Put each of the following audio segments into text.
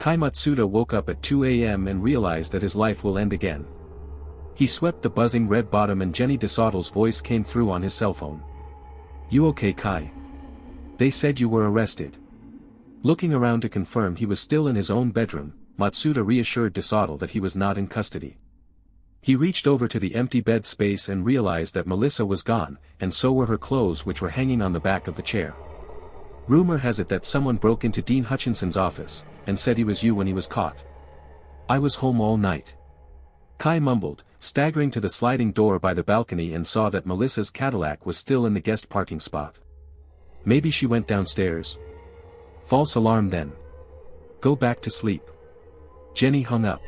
Kai Matsuda woke up at 2 a.m. and realized that his life will end again. He swept the buzzing red bottom and Jenny DeSautel's voice came through on his cell phone. "You okay, Kai? They said you were arrested." Looking around to confirm he was still in his own bedroom, Matsuda reassured DeSautel that he was not in custody. He reached over to the empty bed space and realized that Melissa was gone, and so were her clothes which were hanging on the back of the chair. "Rumor has it that someone broke into Dean Hutchinson's office, and said he was you when he was caught." "I was home all night," Kai mumbled, staggering to the sliding door by the balcony and saw that Melissa's Cadillac was still in the guest parking spot. "Maybe she went downstairs." "False alarm then. Go back to sleep." Jenny hung up.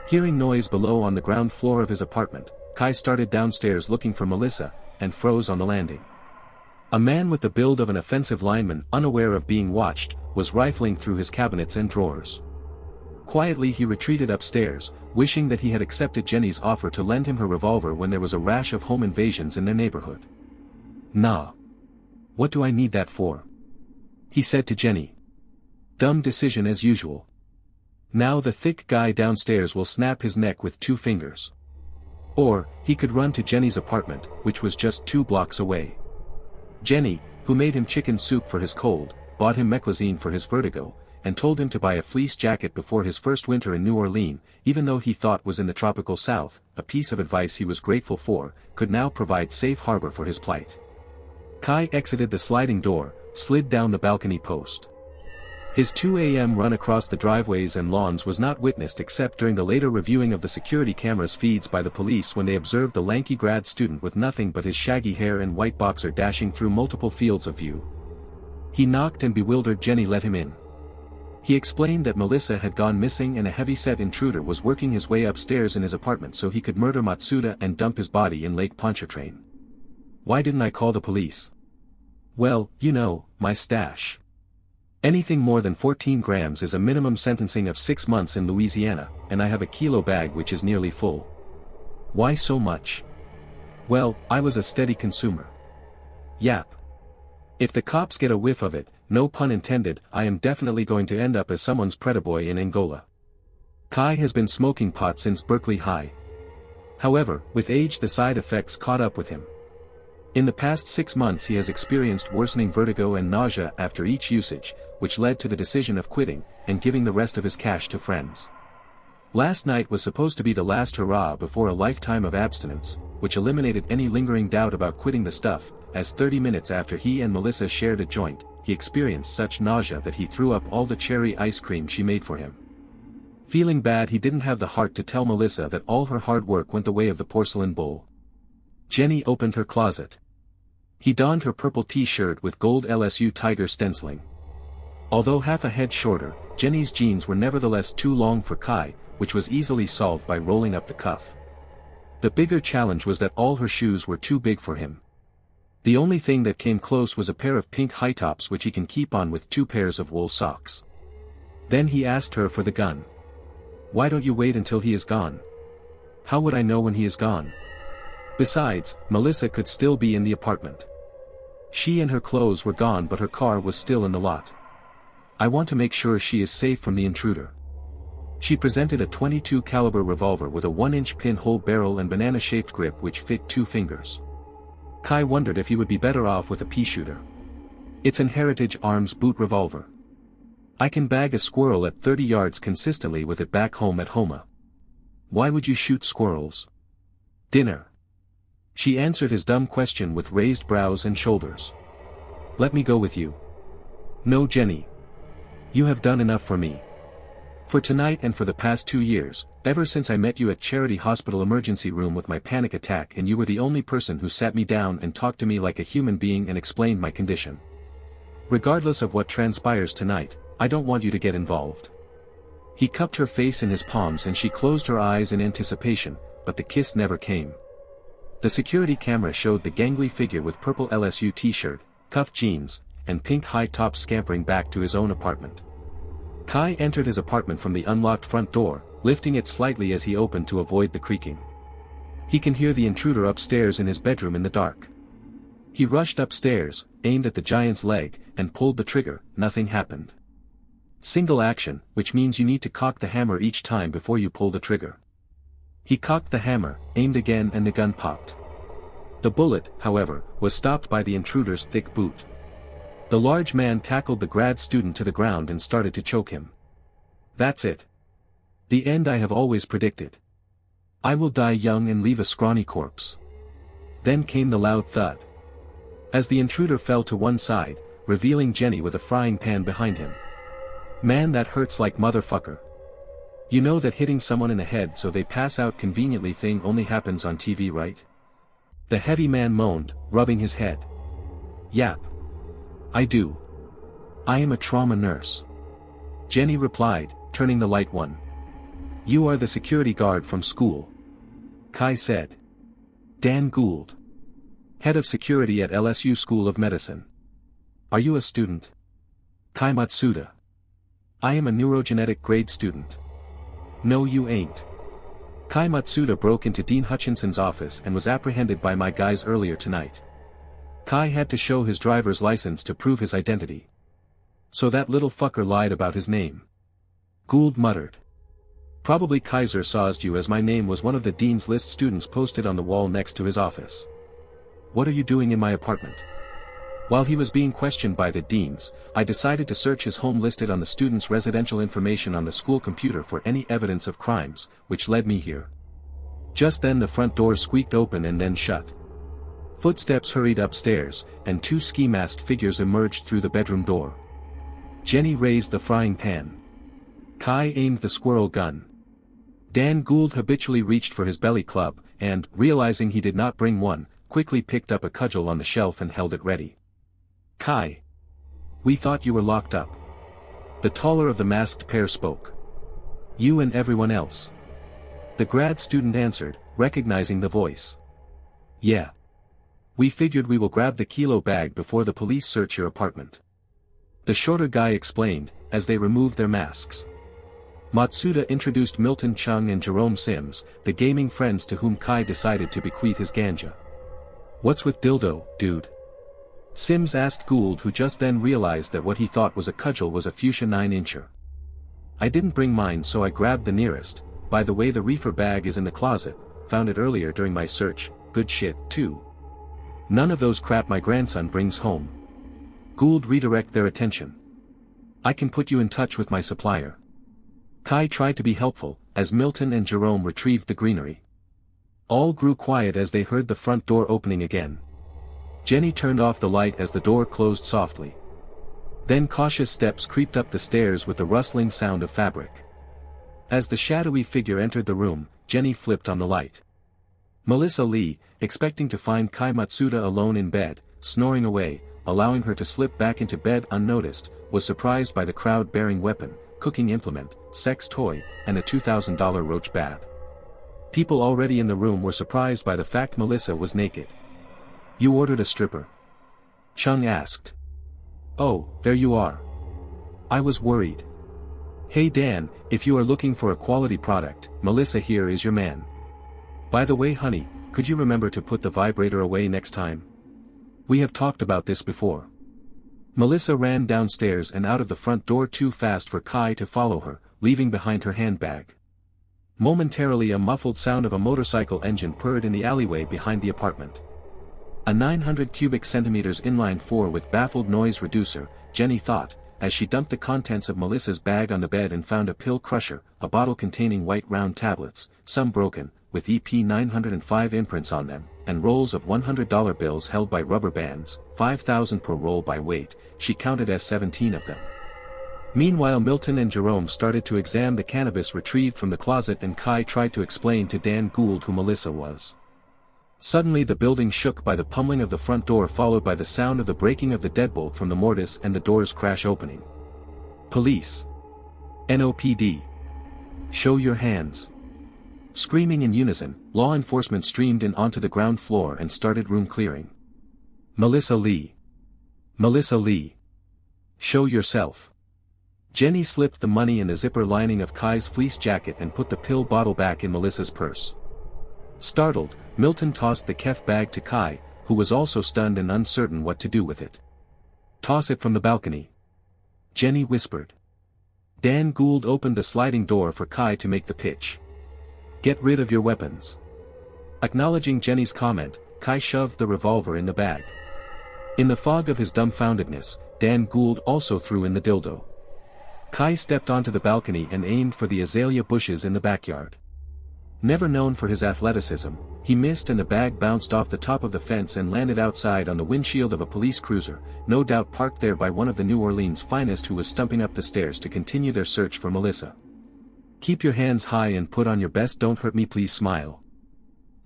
Hearing noise below on the ground floor of his apartment, Kai started downstairs looking for Melissa, and froze on the landing. A man with the build of an offensive lineman, unaware of being watched, was rifling through his cabinets and drawers. Quietly he retreated upstairs, wishing that he had accepted Jenny's offer to lend him her revolver when there was a rash of home invasions in their neighborhood. "Nah. What do I need that for?" he said to Jenny. "Dumb decision as usual. Now the thick guy downstairs will snap his neck with 2 fingers. Or, he could run to Jenny's apartment, which was just 2 blocks away. Jenny, who made him chicken soup for his cold, bought him meclizine for his vertigo, and told him to buy a fleece jacket before his first winter in New Orleans, even though he thought was in the tropical south, a piece of advice he was grateful for, could now provide safe harbor for his plight. Kai exited the sliding door, slid down the balcony post. His 2 a.m. run across the driveways and lawns was not witnessed except during the later reviewing of the security cameras feeds by the police when they observed the lanky grad student with nothing but his shaggy hair and white boxer dashing through multiple fields of view. He knocked and bewildered Jenny let him in. He explained that Melissa had gone missing and a heavy-set intruder was working his way upstairs in his apartment so he could murder Matsuda and dump his body in Lake Pontchartrain. "Why didn't I call the police?" "Well, you know, my stash. Anything more than 14 grams is a minimum sentencing of 6 months in Louisiana, and I have a kilo bag which is nearly full." "Why so much?" "Well, I was a steady consumer." "Yap. If the cops get a whiff of it, no pun intended, I am definitely going to end up as someone's pretaboy in Angola." Kai has been smoking pot since Berkeley High. However, with age the side effects caught up with him. In the past 6 months he has experienced worsening vertigo and nausea after each usage, which led to the decision of quitting, and giving the rest of his cash to friends. Last night was supposed to be the last hurrah before a lifetime of abstinence, which eliminated any lingering doubt about quitting the stuff, as 30 minutes after he and Melissa shared a joint, he experienced such nausea that he threw up all the cherry ice cream she made for him. Feeling bad he didn't have the heart to tell Melissa that all her hard work went the way of the porcelain bowl. Jenny opened her closet. He donned her purple t-shirt with gold LSU tiger stenciling. Although half a head shorter, Jenny's jeans were nevertheless too long for Kai, which was easily solved by rolling up the cuff. The bigger challenge was that all her shoes were too big for him. The only thing that came close was a pair of pink high tops which he can keep on with 2 pairs of wool socks. Then he asked her for the gun. "Why don't you wait until he is gone?" "How would I know when he is gone? Besides, Melissa could still be in the apartment. She and her clothes were gone but her car was still in the lot. I want to make sure she is safe from the intruder." She presented a .22 caliber revolver with a 1-inch pinhole barrel and banana-shaped grip which fit 2 fingers. Kai wondered if he would be better off with a pea shooter. "It's an Heritage Arms boot revolver. I can bag a squirrel at 30 yards consistently with it back home at Homa." "Why would you shoot squirrels?" "Dinner." She answered his dumb question with raised brows and shoulders. "Let me go with you." "No, Jenny. You have done enough for me. For tonight and for the past 2 years, ever since I met you at Charity Hospital emergency room with my panic attack and you were the only person who sat me down and talked to me like a human being and explained my condition. Regardless of what transpires tonight, I don't want you to get involved." He cupped her face in his palms and she closed her eyes in anticipation, but the kiss never came. The security camera showed the gangly figure with purple LSU t-shirt, cuffed jeans, and pink high tops scampering back to his own apartment. Kai entered his apartment from the unlocked front door, lifting it slightly as he opened to avoid the creaking. He can hear the intruder upstairs in his bedroom in the dark. He rushed upstairs, aimed at the giant's leg, and pulled the trigger. Nothing happened. Single action, which means you need to cock the hammer each time before you pull the trigger. He cocked the hammer, aimed again, and the gun popped. The bullet, however, was stopped by the intruder's thick boot. The large man tackled the grad student to the ground and started to choke him. That's it. The end I have always predicted. I will die young and leave a scrawny corpse. Then came the loud thud. As the intruder fell to one side, revealing Jenny with a frying pan behind him. Man, that hurts like motherfucker. You know that hitting someone in the head so they pass out conveniently thing only happens on TV, right? The heavy man moaned, rubbing his head. Yap. I do. I am a trauma nurse. Jenny replied, turning the light on. You are the security guard from school. Kai said. Dan Gould. Head of security at LSU School of Medicine. Are you a student? Kai Matsuda. I am a neurogenetic grade student. No, you ain't. Kai Matsuda broke into Dean Hutchinson's office and was apprehended by my guys earlier tonight. Kai had to show his driver's license to prove his identity. So that little fucker lied about his name. Gould muttered. Probably Kaiser sawed you, as my name was one of the dean's list students posted on the wall next to his office. What are you doing in my apartment? While he was being questioned by the deans, I decided to search his home listed on the student's residential information on the school computer for any evidence of crimes, which led me here. Just then the front door squeaked open and then shut. Footsteps hurried upstairs, and two ski-masked figures emerged through the bedroom door. Jenny raised the frying pan. Kai aimed the squirrel gun. Dan Gould habitually reached for his belly club, and, realizing he did not bring one, quickly picked up a cudgel on the shelf and held it ready. Kai. We thought you were locked up. The taller of the masked pair spoke. You and everyone else. The grad student answered, recognizing the voice. Yeah. We figured we will grab the kilo bag before the police search your apartment. The shorter guy explained, as they removed their masks. Matsuda introduced Milton Chung and Jerome Sims, the gaming friends to whom Kai decided to bequeath his ganja. What's with dildo, dude? Sims asked Gould, who just then realized that what he thought was a cudgel was a fuchsia 9-incher. I didn't bring mine, so I grabbed the nearest. By the way, the reefer bag is in the closet, found it earlier during my search. Good shit, too. None of those crap my grandson brings home. Gould redirect their attention. I can put you in touch with my supplier. Kai tried to be helpful, as Milton and Jerome retrieved the greenery. All grew quiet as they heard the front door opening again. Jenny turned off the light as the door closed softly. Then cautious steps creeped up the stairs with the rustling sound of fabric. As the shadowy figure entered the room, Jenny flipped on the light. Melissa Lee, expecting to find Kai Matsuda alone in bed, snoring away, allowing her to slip back into bed unnoticed, was surprised by the crowd-bearing weapon, cooking implement, sex toy, and a $2,000 roach bat. People already in the room were surprised by the fact Melissa was naked. You ordered a stripper? Chung asked. Oh, there you are. I was worried. Hey Dan, if you are looking for a quality product, Melissa here is your man. By the way honey, could you remember to put the vibrator away next time? We have talked about this before. Melissa ran downstairs and out of the front door too fast for Kai to follow her, leaving behind her handbag. Momentarily a muffled sound of a motorcycle engine purred in the alleyway behind the apartment. A 900 cubic centimeters inline 4 with baffled noise reducer, Jenny thought, as she dumped the contents of Melissa's bag on the bed and found a pill crusher, a bottle containing white round tablets, some broken, with EP 905 imprints on them, and rolls of $100 bills held by rubber bands, 5,000 per roll by weight. She counted as 17 of them. Meanwhile Milton and Jerome started to examine the cannabis retrieved from the closet and Kai tried to explain to Dan Gould who Melissa was. Suddenly the building shook by the pummeling of the front door followed by the sound of the breaking of the deadbolt from the mortise and the door's crash opening. Police. NOPD. Show your hands. Screaming in unison, law enforcement streamed in onto the ground floor and started room clearing. Melissa Lee. Melissa Lee. Show yourself. Jenny slipped the money in the zipper lining of Kai's fleece jacket and put the pill bottle back in Melissa's purse. Startled, Milton tossed the kef bag to Kai, who was also stunned and uncertain what to do with it. Toss it from the balcony. Jenny whispered. Dan Gould opened the sliding door for Kai to make the pitch. Get rid of your weapons. Acknowledging Jenny's comment, Kai shoved the revolver in the bag. In the fog of his dumbfoundedness, Dan Gould also threw in the dildo. Kai stepped onto the balcony and aimed for the azalea bushes in the backyard. Never known for his athleticism, he missed and the bag bounced off the top of the fence and landed outside on the windshield of a police cruiser, no doubt parked there by one of the New Orleans finest who was stumping up the stairs to continue their search for Melissa. Keep your hands high and put on your best don't hurt me please smile.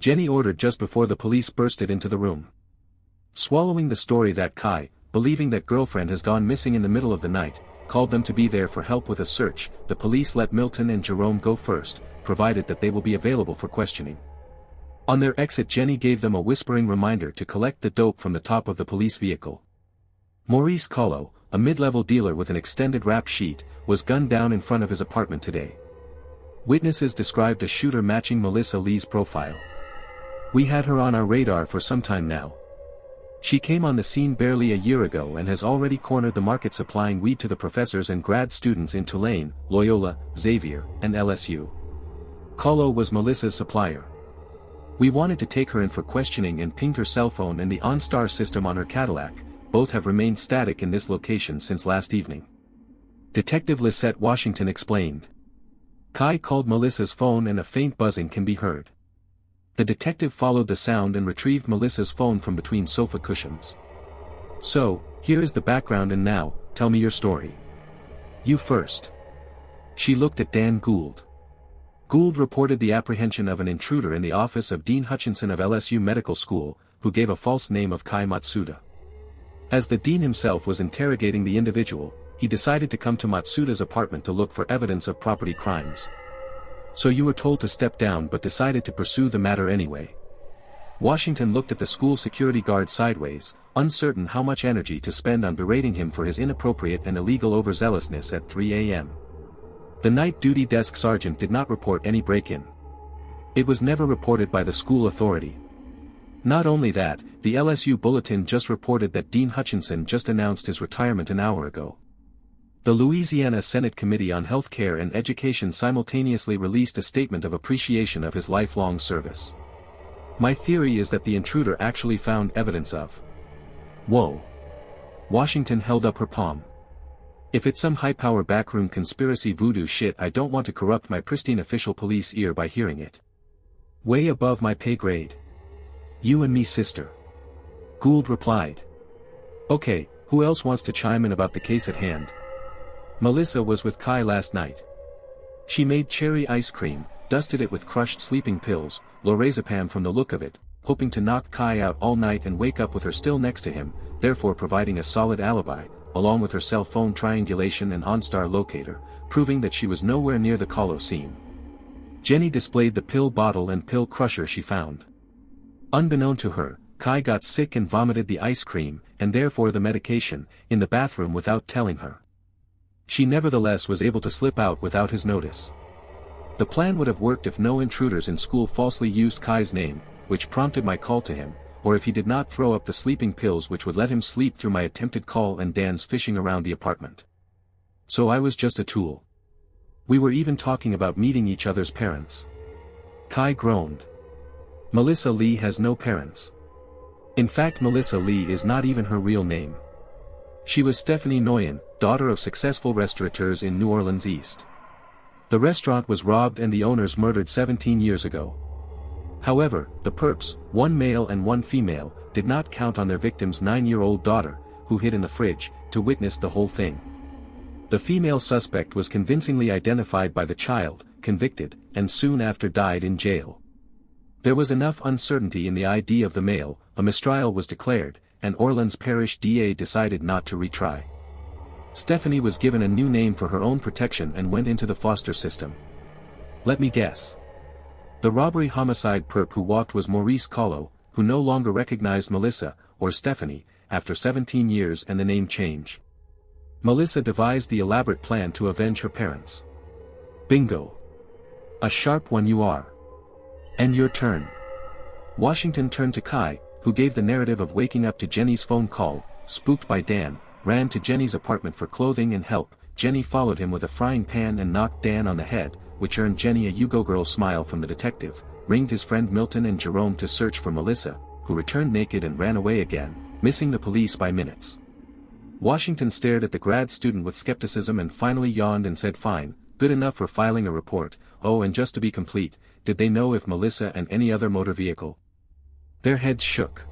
Jenny ordered just before the police bursted into the room. Swallowing the story that Kai, believing that girlfriend has gone missing in the middle of the night, called them to be there for help with a search, the police let Milton and Jerome go first, provided that they will be available for questioning. On their exit Jenny gave them a whispering reminder to collect the dope from the top of the police vehicle. Maurice Collo, a mid-level dealer with an extended rap sheet, was gunned down in front of his apartment today. Witnesses described a shooter matching Melissa Lee's profile. We had her on our radar for some time now. She came on the scene barely a year ago and has already cornered the market supplying weed to the professors and grad students in Tulane, Loyola, Xavier, and LSU. Collo was Melissa's supplier. We wanted to take her in for questioning and pinged her cell phone and the OnStar system on her Cadillac. Both have remained static in this location since last evening. Detective Lisette Washington explained. Kai called Melissa's phone and a faint buzzing can be heard. The detective followed the sound and retrieved Melissa's phone from between sofa cushions. So, here is the background and now, tell me your story. You first. She looked at Dan Gould. Gould reported the apprehension of an intruder in the office of Dean Hutchinson of LSU Medical School, who gave a false name of Kai Matsuda. As the dean himself was interrogating the individual, he decided to come to Matsuda's apartment to look for evidence of property crimes. So you were told to step down but decided to pursue the matter anyway. Washington looked at the school security guard sideways, uncertain how much energy to spend on berating him for his inappropriate and illegal overzealousness at 3 a.m. The night duty desk sergeant did not report any break-in. It was never reported by the school authority. Not only that, the LSU Bulletin just reported that Dean Hutchinson just announced his retirement an hour ago. The Louisiana Senate Committee on Health Care and Education simultaneously released a statement of appreciation of his lifelong service. My theory is that the intruder actually found evidence of. Whoa. Washington held up her palm. If it's some high-power backroom conspiracy voodoo shit I don't want to corrupt my pristine official police ear by hearing it. Way above my pay grade. You and me sister. Gould replied. Okay, who else wants to chime in about the case at hand? Melissa was with Kai last night. She made cherry ice cream, dusted it with crushed sleeping pills, lorazepam from the look of it, hoping to knock Kai out all night and wake up with her still next to him, therefore providing a solid alibi, along with her cell phone triangulation and OnStar locator, proving that she was nowhere near the Collo scene. Jenny displayed the pill bottle and pill crusher she found. Unbeknown to her, Kai got sick and vomited the ice cream, and therefore the medication, in the bathroom without telling her. She nevertheless was able to slip out without his notice. The plan would have worked if no intruders in school falsely used Kai's name, which prompted my call to him, or if he did not throw up the sleeping pills which would let him sleep through my attempted call and Dan's fishing around the apartment. So I was just a tool. We were even talking about meeting each other's parents. Kai groaned. Melissa Lee has no parents. In fact, Melissa Lee is not even her real name. She was Stephanie Noyen, daughter of successful restaurateurs in New Orleans East. The restaurant was robbed and the owners murdered 17 years ago. However, the perps, one male and one female, did not count on their victim's 9-year-old daughter, who hid in the fridge, to witness the whole thing. The female suspect was convincingly identified by the child, convicted, and soon after died in jail. There was enough uncertainty in the ID of the male, a mistrial was declared, and Orleans Parish DA decided not to retry. Stephanie was given a new name for her own protection and went into the foster system. Let me guess. The robbery-homicide perp who walked was Maurice Collo, who no longer recognized Melissa, or Stephanie, after 17 years and the name change. Melissa devised the elaborate plan to avenge her parents. Bingo. A sharp one you are. And your turn. Washington turned to Kai, who gave the narrative of waking up to Jenny's phone call, spooked by Dan, ran to Jenny's apartment for clothing and help, Jenny followed him with a frying pan and knocked Dan on the head, which earned Jenny a "you go girl" smile from the detective, ringed his friend Milton and Jerome to search for Melissa, who returned naked and ran away again, missing the police by minutes. Washington stared at the grad student with skepticism and finally yawned and said, "Fine, good enough for filing a report. Oh, and just to be complete, did they know if Melissa and any other motor vehicle?" Their heads shook.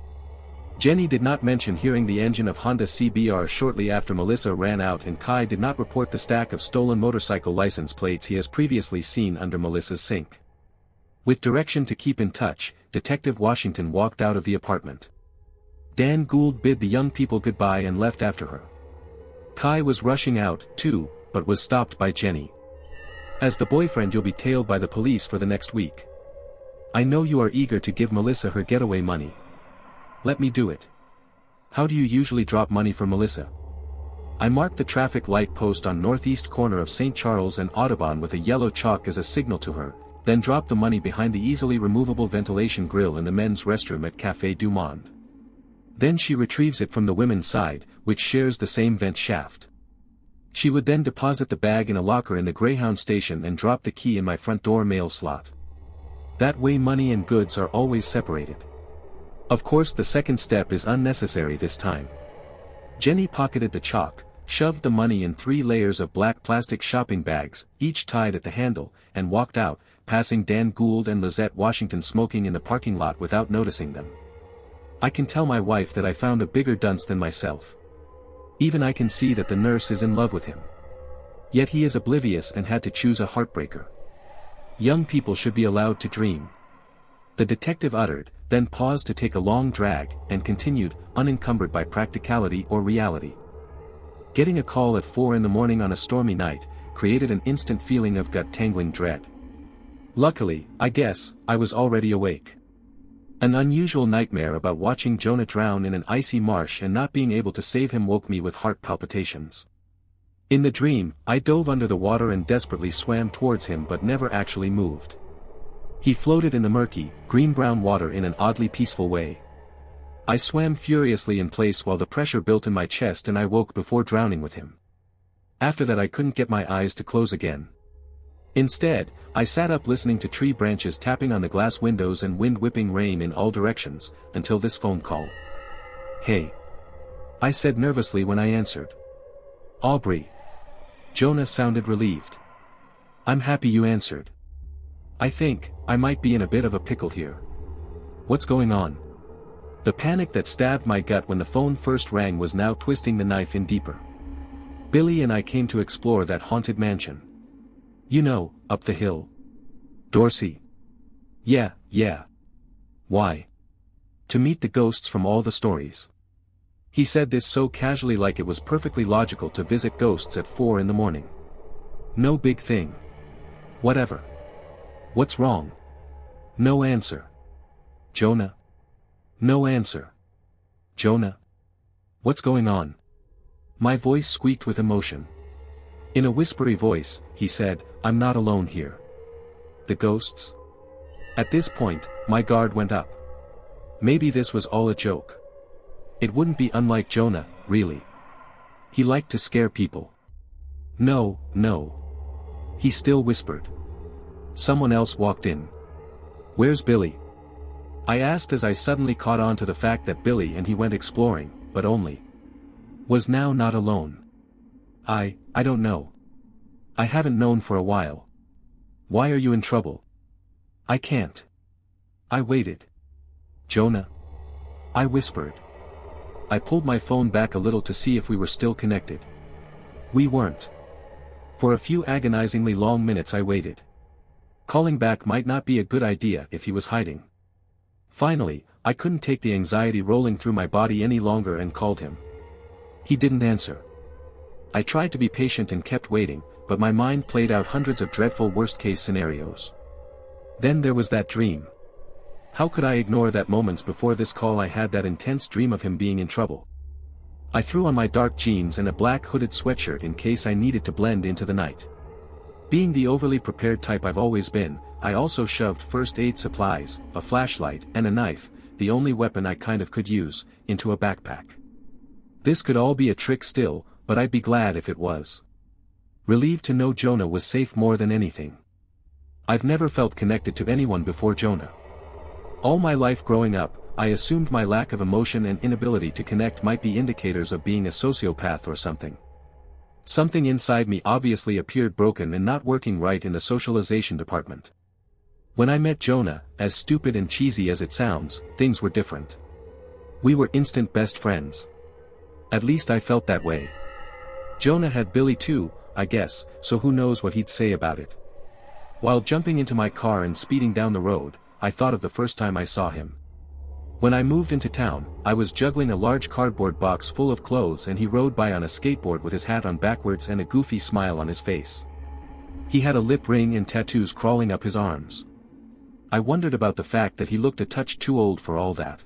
Jenny did not mention hearing the engine of Honda CBR shortly after Melissa ran out, and Kai did not report the stack of stolen motorcycle license plates he has previously seen under Melissa's sink. With direction to keep in touch, Detective Washington walked out of the apartment. Dan Gould bid the young people goodbye and left after her. Kai was rushing out, too, but was stopped by Jenny. "As the boyfriend, you'll be tailed by the police for the next week. I know you are eager to give Melissa her getaway money. Let me do it. How do you usually drop money for Melissa?" "I marked the traffic light post on northeast corner of St. Charles and Audubon with a yellow chalk as a signal to her, then drop the money behind the easily removable ventilation grill in the men's restroom at Café du Monde. Then she retrieves it from the women's side, which shares the same vent shaft. She would then deposit the bag in a locker in the Greyhound station and drop the key in my front door mail slot. That way money and goods are always separated. Of course, the second step is unnecessary this time." Jenny pocketed the chalk, shoved the money in 3 layers of black plastic shopping bags, each tied at the handle, and walked out, passing Dan Gould and Lizette Washington smoking in the parking lot without noticing them. "I can tell my wife that I found a bigger dunce than myself. Even I can see that the nurse is in love with him. Yet he is oblivious and had to choose a heartbreaker. Young people should be allowed to dream." The detective uttered, then paused to take a long drag, and continued, unencumbered by practicality or reality. Getting a call at 4 in the morning on a stormy night created an instant feeling of gut-tangling dread. Luckily, I guess, I was already awake. An unusual nightmare about watching Jonah drown in an icy marsh and not being able to save him woke me with heart palpitations. In the dream, I dove under the water and desperately swam towards him but never actually moved. He floated in the murky, green-brown water in an oddly peaceful way. I swam furiously in place while the pressure built in my chest and I woke before drowning with him. After that I couldn't get my eyes to close again. Instead, I sat up listening to tree branches tapping on the glass windows and wind whipping rain in all directions, until this phone call. "Hey," I said nervously when I answered. "Aubrey." Jonah sounded relieved. "I'm happy you answered. I think, I might be in a bit of a pickle here." "What's going on?" The panic that stabbed my gut when the phone first rang was now twisting the knife in deeper. "Billy and I came to explore that haunted mansion. You know, up the hill. Dorsey." Yeah. "Why?" "To meet the ghosts from all the stories." He said this so casually, like it was perfectly logical to visit ghosts at 4 in the morning. "No big thing." "Whatever. What's wrong?" No answer. "Jonah?" No answer. "Jonah? What's going on?" My voice squeaked with emotion. In a whispery voice, he said, "I'm not alone here." "The ghosts?" At this point, my guard went up. Maybe this was all a joke. It wouldn't be unlike Jonah, really. He liked to scare people. No. He still whispered. Someone else walked in. "Where's Billy?" I asked as I suddenly caught on to the fact that Billy and he went exploring, but only was now not alone. I don't know. I haven't known for a while. "Why are you in trouble?" "I can't." I waited. "Jonah?" I whispered. I pulled my phone back a little to see if we were still connected. We weren't. For a few agonizingly long minutes I waited. Calling back might not be a good idea if he was hiding. Finally, I couldn't take the anxiety rolling through my body any longer and called him. He didn't answer. I tried to be patient and kept waiting, but my mind played out hundreds of dreadful worst-case scenarios. Then there was that dream. How could I ignore that moments before this call I had that intense dream of him being in trouble? I threw on my dark jeans and a black hooded sweatshirt in case I needed to blend into the night. Being the overly prepared type I've always been, I also shoved first aid supplies, a flashlight, and a knife, the only weapon I kind of could use, into a backpack. This could all be a trick still, but I'd be glad if it was. Relieved to know Jonah was safe more than anything. I've never felt connected to anyone before Jonah. All my life growing up, I assumed my lack of emotion and inability to connect might be indicators of being a sociopath or something. Something inside me obviously appeared broken and not working right in the socialization department. When I met Jonah, as stupid and cheesy as it sounds, things were different. We were instant best friends. At least I felt that way. Jonah had Billy too, I guess, so who knows what he'd say about it. While jumping into my car and speeding down the road, I thought of the first time I saw him. When I moved into town, I was juggling a large cardboard box full of clothes and he rode by on a skateboard with his hat on backwards and a goofy smile on his face. He had a lip ring and tattoos crawling up his arms. I wondered about the fact that he looked a touch too old for all that.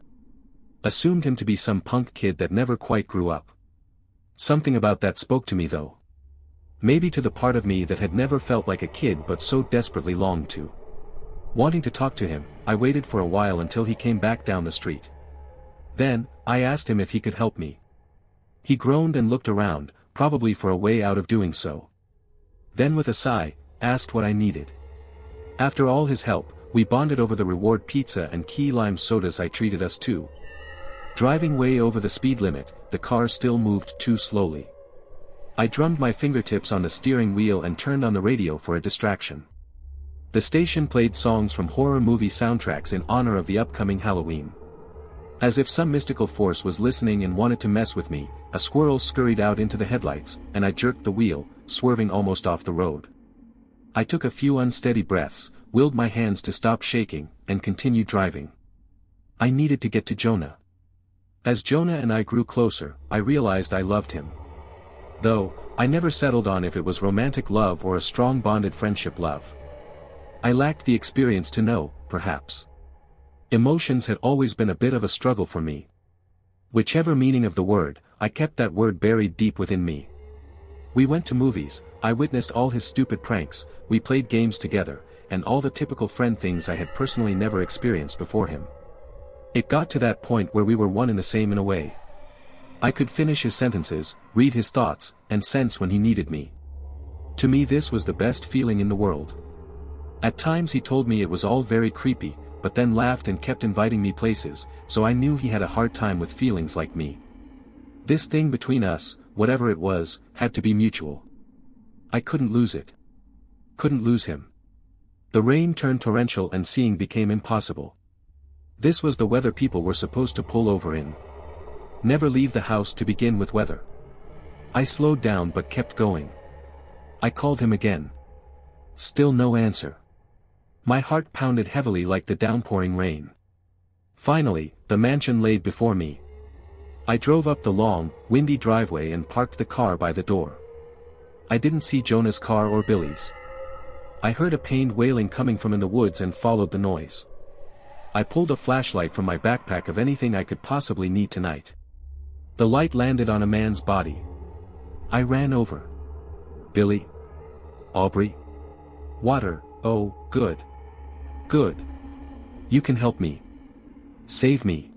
Assumed him to be some punk kid that never quite grew up. Something about that spoke to me though. Maybe to the part of me that had never felt like a kid but so desperately longed to. Wanting to talk to him, I waited for a while until he came back down the street. Then, I asked him if he could help me. He groaned and looked around, probably for a way out of doing so. Then with a sigh, asked what I needed. After all his help, we bonded over the reward pizza and key lime sodas I treated us to. Driving way over the speed limit, the car still moved too slowly. I drummed my fingertips on the steering wheel and turned on the radio for a distraction. The station played songs from horror movie soundtracks in honor of the upcoming Halloween. As if some mystical force was listening and wanted to mess with me, a squirrel scurried out into the headlights, and I jerked the wheel, swerving almost off the road. I took a few unsteady breaths, willed my hands to stop shaking, and continued driving. I needed to get to Jonah. As Jonah and I grew closer, I realized I loved him. Though, I never settled on if it was romantic love or a strong bonded friendship love. I lacked the experience to know, perhaps. Emotions had always been a bit of a struggle for me. Whichever meaning of the word, I kept that word buried deep within me. We went to movies, I witnessed all his stupid pranks, we played games together, and all the typical friend things I had personally never experienced before him. It got to that point where we were one and the same in a way. I could finish his sentences, read his thoughts, and sense when he needed me. To me this was the best feeling in the world. At times he told me it was all very creepy, but then laughed and kept inviting me places, so I knew he had a hard time with feelings like me. This thing between us, whatever it was, had to be mutual. I couldn't lose it. Couldn't lose him. The rain turned torrential and seeing became impossible. This was the weather people were supposed to pull over in. Never leave the house to begin with weather. I slowed down but kept going. I called him again. Still no answer. My heart pounded heavily like the downpouring rain. Finally, the mansion laid before me. I drove up the long, windy driveway and parked the car by the door. I didn't see Jonah's car or Billy's. I heard a pained wailing coming from in the woods and followed the noise. I pulled a flashlight from my backpack of anything I could possibly need tonight. The light landed on a man's body. I ran over. Billy? Aubrey? Water, oh, good. Good. You can help me. Save me.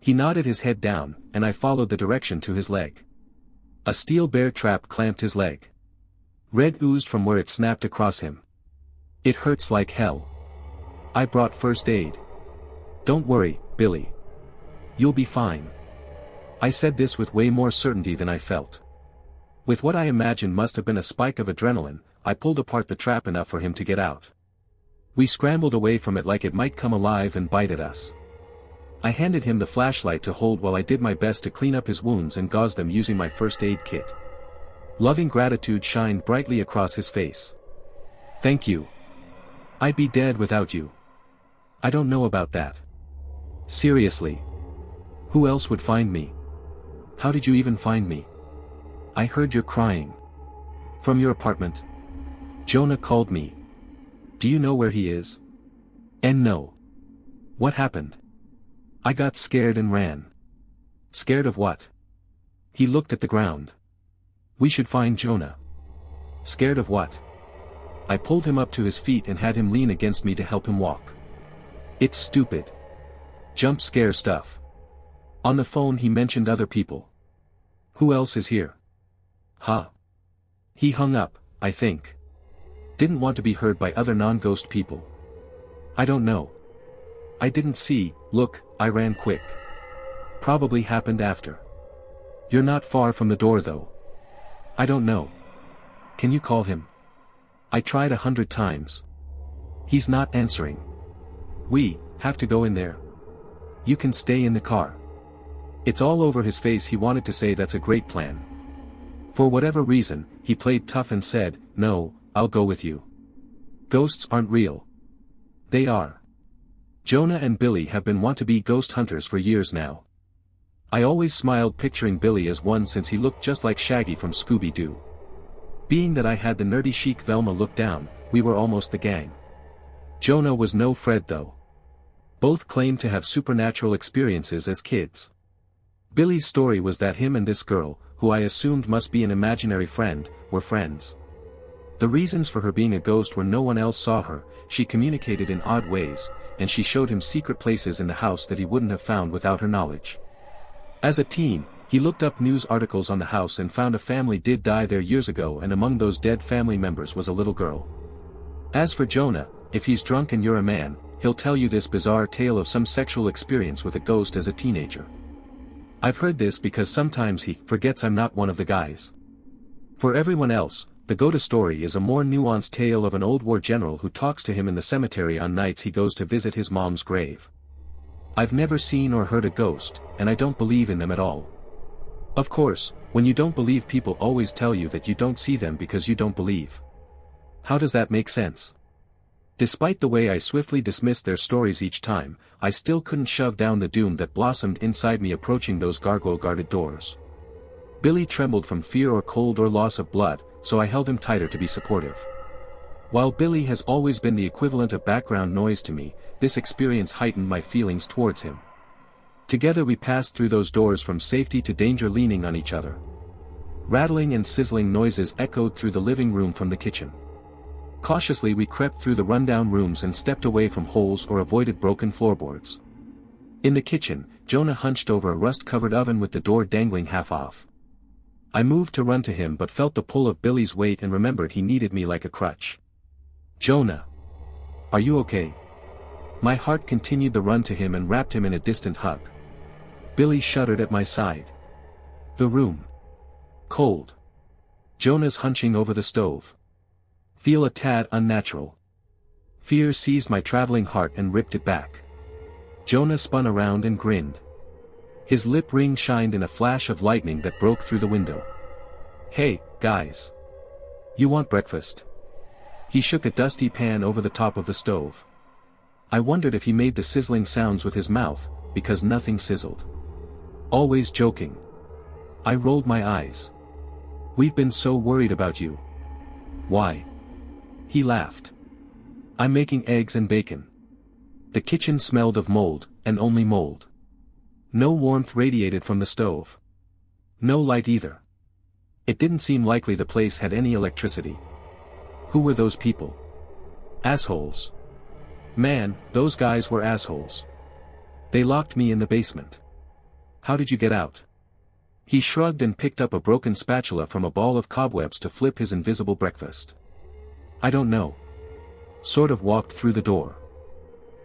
He nodded his head down, and I followed the direction to his leg. A steel bear trap clamped his leg. Red oozed from where it snapped across him. It hurts like hell. I brought first aid. Don't worry, Billy. You'll be fine. I said this with way more certainty than I felt. With what I imagined must have been a spike of adrenaline, I pulled apart the trap enough for him to get out. We scrambled away from it like it might come alive and bite at us. I handed him the flashlight to hold while I did my best to clean up his wounds and gauze them using my first aid kit. Loving gratitude shined brightly across his face. Thank you. I'd be dead without you. I don't know about that. Seriously. Who else would find me? How did you even find me? I heard you're crying. From your apartment? Jonah called me. Do you know where he is? And no. What happened? I got scared and ran. Scared of what? He looked at the ground. We should find Jonah. Scared of what? I pulled him up to his feet and had him lean against me to help him walk. It's stupid. Jump scare stuff. On the phone he mentioned other people. Who else is here? Huh? He hung up, I think. Didn't want to be heard by other non-ghost people. I don't know. I didn't see, look, I ran quick. Probably happened after. You're not far from the door though. I don't know. Can you call him? I tried 100 times. He's not answering. We have to go in there. You can stay in the car. It's all over his face. He wanted to say that's a great plan. For whatever reason, he played tough and said, no, I'll go with you. Ghosts aren't real. They are. Jonah and Billy have been want-to-be ghost hunters for years now. I always smiled picturing Billy as one since he looked just like Shaggy from Scooby-Doo. Being that I had the nerdy chic Velma look down, we were almost the gang. Jonah was no Fred though. Both claimed to have supernatural experiences as kids. Billy's story was that him and this girl, who I assumed must be an imaginary friend, were friends. The reasons for her being a ghost were no one else saw her, she communicated in odd ways, and she showed him secret places in the house that he wouldn't have found without her knowledge. As a teen, he looked up news articles on the house and found a family did die there years ago, and among those dead family members was a little girl. As for Jonah, if he's drunk and you're a man, he'll tell you this bizarre tale of some sexual experience with a ghost as a teenager. I've heard this because sometimes he forgets I'm not one of the guys. For everyone else, the Ghost story is a more nuanced tale of an old war general who talks to him in the cemetery on nights he goes to visit his mom's grave. I've never seen or heard a ghost, and I don't believe in them at all. Of course, when you don't believe, people always tell you that you don't see them because you don't believe. How does that make sense? Despite the way I swiftly dismissed their stories each time, I still couldn't shove down the doom that blossomed inside me approaching those gargoyle-guarded doors. Billy trembled from fear or cold or loss of blood, so I held him tighter to be supportive. While Billy has always been the equivalent of background noise to me, this experience heightened my feelings towards him. Together we passed through those doors from safety to danger, leaning on each other. Rattling and sizzling noises echoed through the living room from the kitchen. Cautiously we crept through the rundown rooms and stepped away from holes or avoided broken floorboards. In the kitchen, Jonah hunched over a rust-covered oven with the door dangling half off. I moved to run to him but felt the pull of Billy's weight and remembered he needed me like a crutch. Jonah! Are you okay? My heart continued the run to him and wrapped him in a distant hug. Billy shuddered at my side. The room. Cold. Jonah's hunching over the stove. Feel a tad unnatural. Fear seized my traveling heart and ripped it back. Jonah spun around and grinned. His lip ring shined in a flash of lightning that broke through the window. Hey, guys. You want breakfast? He shook a dusty pan over the top of the stove. I wondered if he made the sizzling sounds with his mouth, because nothing sizzled. Always joking. I rolled my eyes. We've been so worried about you. Why? He laughed. I'm making eggs and bacon. The kitchen smelled of mold, and only mold. No warmth radiated from the stove. No light either. It didn't seem likely the place had any electricity. Who were those people? Assholes. Man, those guys were assholes. They locked me in the basement. How did you get out? He shrugged and picked up a broken spatula from a ball of cobwebs to flip his invisible breakfast. I don't know. Sort of walked through the door.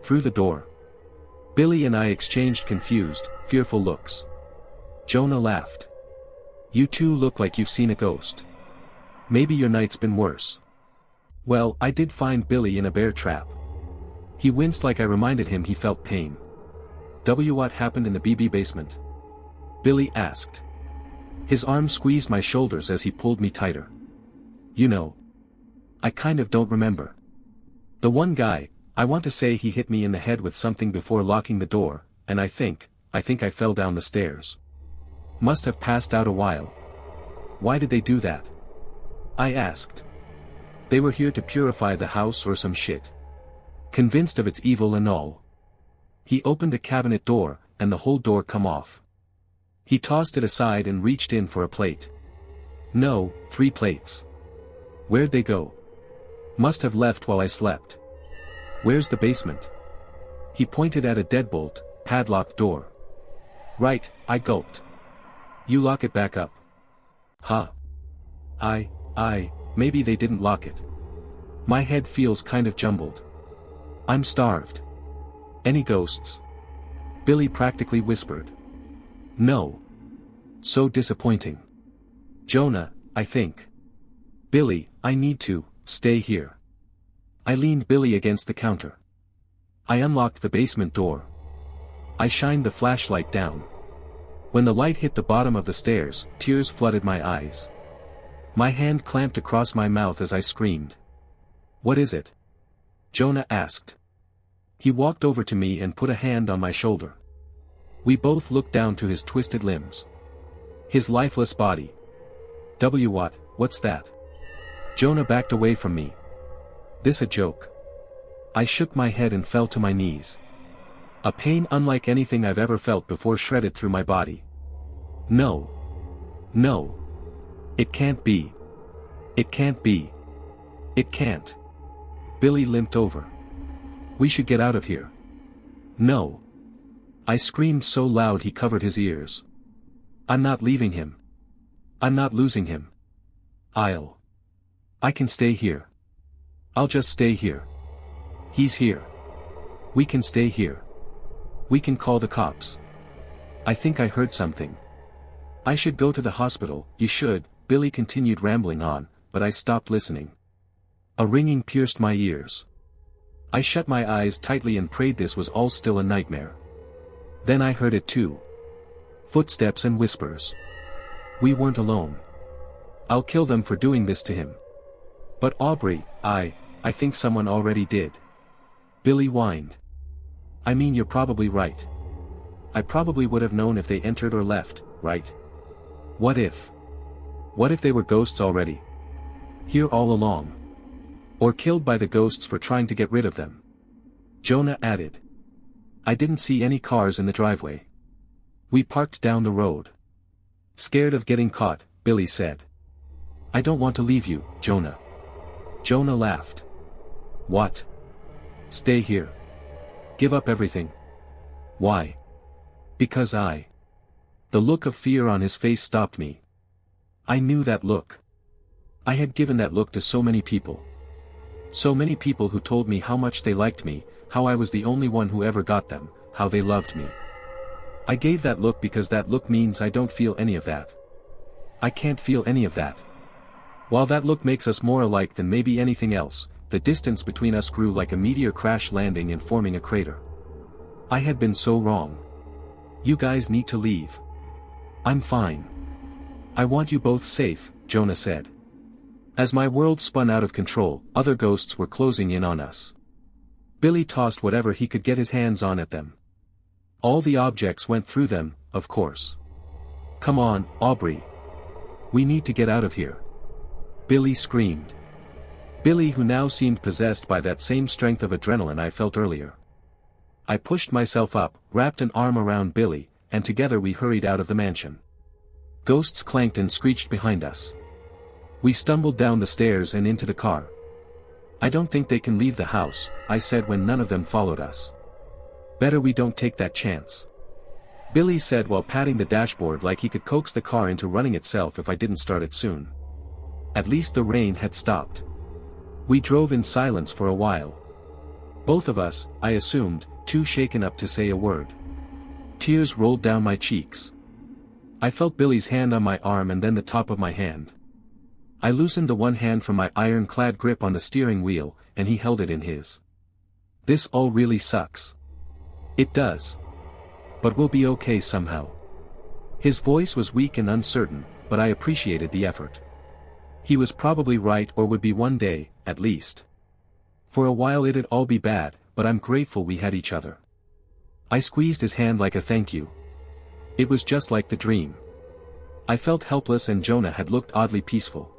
Through the door. Billy and I exchanged confused, fearful looks. Jonah laughed. You two look like you've seen a ghost. Maybe your night's been worse. Well, I did find Billy in a bear trap. He winced like I reminded him he felt pain. What happened in the BB basement? Billy asked. His arm squeezed my shoulders as he pulled me tighter. You know. I kind of don't remember. The one guy, I want to say he hit me in the head with something before locking the door, and I think I fell down the stairs. Must have passed out a while. Why did they do that? I asked. They were here to purify the house or some shit. Convinced of its evil and all. He opened a cabinet door, and the whole door come off. He tossed it aside and reached in for a plate. No, 3 plates. Where'd they go? Must have left while I slept. Where's the basement? He pointed at a deadbolt, padlocked door. Right, I gulped. You lock it back up. Huh. Maybe they didn't lock it. My head feels kind of jumbled. I'm starved. Any ghosts? Billy practically whispered. No. So disappointing. Jonah, I think. Billy, I need to stay here. I leaned Billy against the counter. I unlocked the basement door. I shined the flashlight down. When the light hit the bottom of the stairs, tears flooded my eyes. My hand clamped across my mouth as I screamed. What is it? Jonah asked. He walked over to me and put a hand on my shoulder. We both looked down to his twisted limbs. His lifeless body. What's that? Jonah backed away from me. This a joke? I shook my head and fell to my knees. A pain unlike anything I've ever felt before shredded through my body. No. No. It can't be. It can't be. It can't. Billy limped over. We should get out of here. No. I screamed so loud he covered his ears. I'm not leaving him. I'm not losing him. I can stay here. I'll just stay here. He's here. We can stay here. We can call the cops. I think I heard something. I should go to the hospital. You should, Billy continued rambling on, but I stopped listening. A ringing pierced my ears. I shut my eyes tightly and prayed this was all still a nightmare. Then I heard it too. Footsteps and whispers. We weren't alone. I'll kill them for doing this to him. But Aubrey, I think someone already did. Billy whined. I mean, you're probably right. I probably would have known if they entered or left, right? What if? What if they were ghosts already? Here all along? Or killed by the ghosts for trying to get rid of them? Jonah added. I didn't see any cars in the driveway. We parked down the road. Scared of getting caught, Billy said. I don't want to leave you, Jonah. Jonah laughed. What? Stay here. Give up everything. Why? Because I. The look of fear on his face stopped me. I knew that look. I had given that look to so many people. So many people who told me how much they liked me, how I was the only one who ever got them, how they loved me. I gave that look because that look means I don't feel any of that. I can't feel any of that. While that look makes us more alike than maybe anything else, the distance between us grew like a meteor crash landing and forming a crater. I had been so wrong. You guys need to leave. I'm fine. I want you both safe, Jonah said. As my world spun out of control, other ghosts were closing in on us. Billy tossed whatever he could get his hands on at them. All the objects went through them, of course. Come on, Aubrey. We need to get out of here. Billy screamed. Billy, who now seemed possessed by that same strength of adrenaline I felt earlier. I pushed myself up, wrapped an arm around Billy, and together we hurried out of the mansion. Ghosts clanked and screeched behind us. We stumbled down the stairs and into the car. I don't think they can leave the house, I said when none of them followed us. Better we don't take that chance. Billy said while patting the dashboard like he could coax the car into running itself if I didn't start it soon. At least the rain had stopped. We drove in silence for a while. Both of us, I assumed, too shaken up to say a word. Tears rolled down my cheeks. I felt Billy's hand on my arm and then the top of my hand. I loosened the one hand from my ironclad grip on the steering wheel, and he held it in his. This all really sucks. It does. But we'll be okay somehow. His voice was weak and uncertain, but I appreciated the effort. He was probably right, or would be one day, at least. For a while it'd all be bad, but I'm grateful we had each other. I squeezed his hand like a thank you. It was just like the dream. I felt helpless and Jonah had looked oddly peaceful.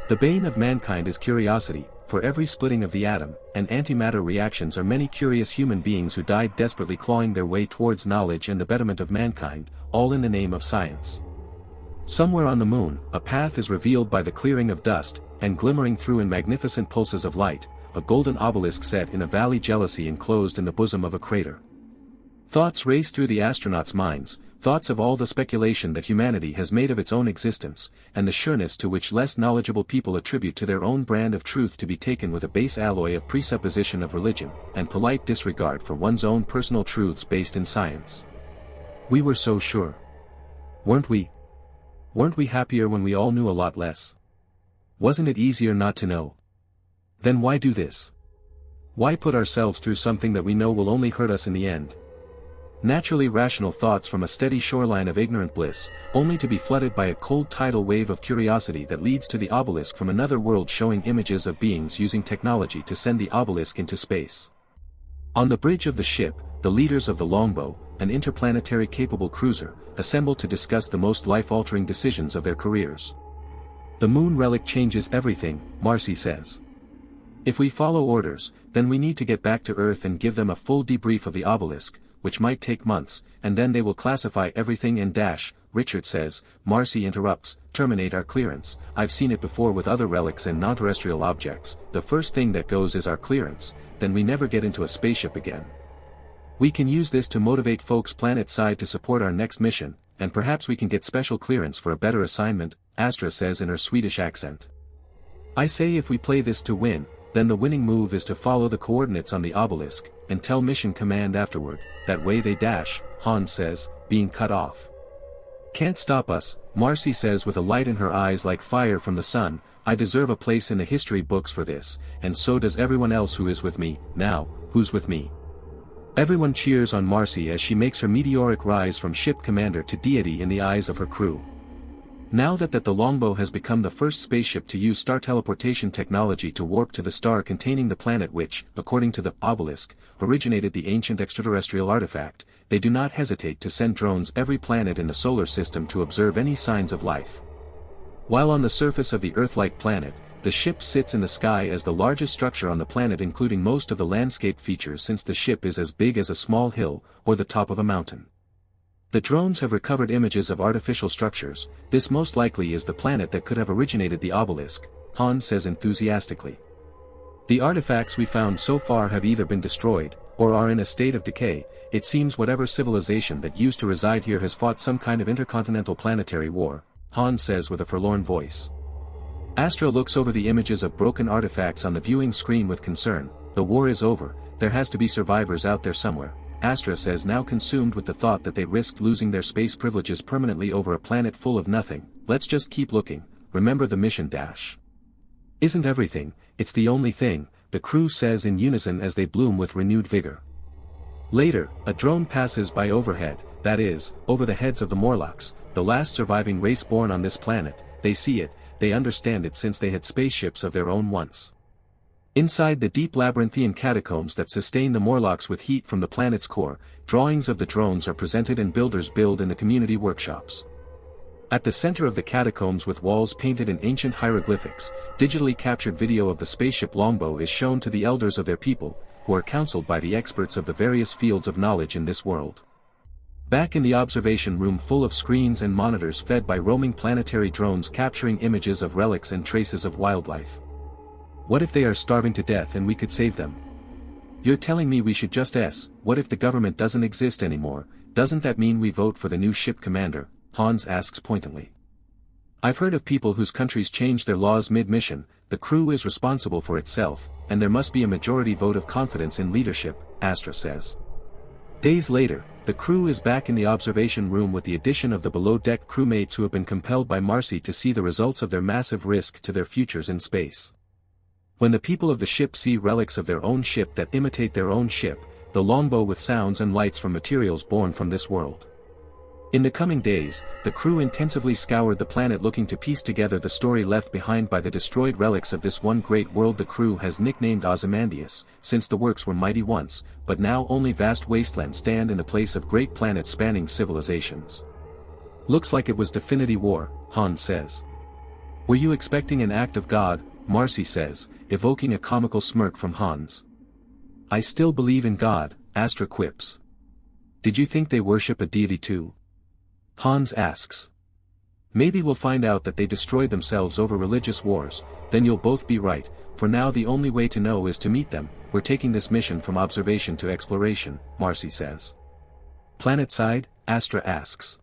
The bane of mankind is curiosity. For every splitting of the atom, and antimatter reactions are many curious human beings who died desperately clawing their way towards knowledge and the betterment of mankind, all in the name of science. Somewhere on the moon, a path is revealed by the clearing of dust, and glimmering through in magnificent pulses of light, a golden obelisk set in a valley jealousy enclosed in the bosom of a crater. Thoughts race through the astronauts' minds, thoughts of all the speculation that humanity has made of its own existence, and the sureness to which less knowledgeable people attribute to their own brand of truth to be taken with a base alloy of presupposition of religion, and polite disregard for one's own personal truths based in science. We were so sure. Weren't we? Weren't we happier when we all knew a lot less? Wasn't it easier not to know? Then why do this? Why put ourselves through something that we know will only hurt us in the end? Naturally rational thoughts from a steady shoreline of ignorant bliss, only to be flooded by a cold tidal wave of curiosity that leads to the obelisk from another world showing images of beings using technology to send the obelisk into space. On the bridge of the ship, the leaders of the Longbow, an interplanetary capable cruiser, assemble to discuss the most life-altering decisions of their careers. The moon relic changes everything, Marcy says. If we follow orders, then we need to get back to Earth and give them a full debrief of the obelisk, which might take months, and then they will classify everything in dash, Richard says. Marcy interrupts, terminate our clearance. I've seen it before with other relics and non-terrestrial objects. The first thing that goes is our clearance, then we never get into a spaceship again. We can use this to motivate folks planet-side to support our next mission, and perhaps we can get special clearance for a better assignment, Astra says in her Swedish accent. I say if we play this to win, then the winning move is to follow the coordinates on the obelisk, and tell mission command afterward. That way they dash, Hans says, being cut off. Can't stop us, Marcy says with a light in her eyes like fire from the sun. I deserve a place in the history books for this, and so does everyone else who is with me. Now, who's with me? Everyone cheers on Marcy as she makes her meteoric rise from ship commander to deity in the eyes of her crew. Now that the Longbow has become the first spaceship to use star teleportation technology to warp to the star containing the planet which, according to the obelisk, originated the ancient extraterrestrial artifact, they do not hesitate to send drones every planet in the solar system to observe any signs of life. While on the surface of the Earth-like planet, the ship sits in the sky as the largest structure on the planet, including most of the landscape features, since the ship is as big as a small hill, or the top of a mountain. The drones have recovered images of artificial structures. This most likely is the planet that could have originated the obelisk, Hans says enthusiastically. The artifacts we found so far have either been destroyed, or are in a state of decay. It seems whatever civilization that used to reside here has fought some kind of intercontinental planetary war, Hans says with a forlorn voice. Astra looks over the images of broken artifacts on the viewing screen with concern. The war is over, there has to be survivors out there somewhere. Astra says, now consumed with the thought that they risked losing their space privileges permanently over a planet full of nothing. Let's just keep looking, remember the mission dash. Isn't everything, it's the only thing, the crew says in unison as they bloom with renewed vigor. Later, a drone passes by overhead, that is, over the heads of the Morlocks, the last surviving race born on this planet. They see it, they understand it since they had spaceships of their own once. Inside the deep labyrinthian catacombs that sustain the Morlocks with heat from the planet's core, drawings of the drones are presented and builders build in the community workshops. At the center of the catacombs, with walls painted in ancient hieroglyphics, digitally captured video of the spaceship Longbow is shown to the elders of their people, who are counseled by the experts of the various fields of knowledge in this world. Back in the observation room full of screens and monitors fed by roaming planetary drones capturing images of relics and traces of wildlife. What if they are starving to death and we could save them? You're telling me we should just what if the government doesn't exist anymore? Doesn't that mean we vote for the new ship commander? Hans asks pointedly. I've heard of people whose countries change their laws mid-mission. The crew is responsible for itself, and there must be a majority vote of confidence in leadership, Astra says. Days later, the crew is back in the observation room with the addition of the below-deck crewmates who have been compelled by Marcy to see the results of their massive risk to their futures in space. When the people of the ship see relics of their own ship that imitate their own ship, the Longbow with sounds and lights from materials born from this world. In the coming days, the crew intensively scoured the planet looking to piece together the story left behind by the destroyed relics of this one great world the crew has nicknamed Ozymandias, since the works were mighty once, but now only vast wastelands stand in the place of great planet-spanning civilizations. Looks like it was Definity War, Hans says. Were you expecting an act of God? Marcy says, evoking a comical smirk from Hans. I still believe in God, Astra quips. Did you think they worship a deity too? Hans asks. Maybe we'll find out that they destroyed themselves over religious wars, then you'll both be right. For now the only way to know is to meet them. We're taking this mission from observation to exploration, Marcy says. Planet-side? Astra asks.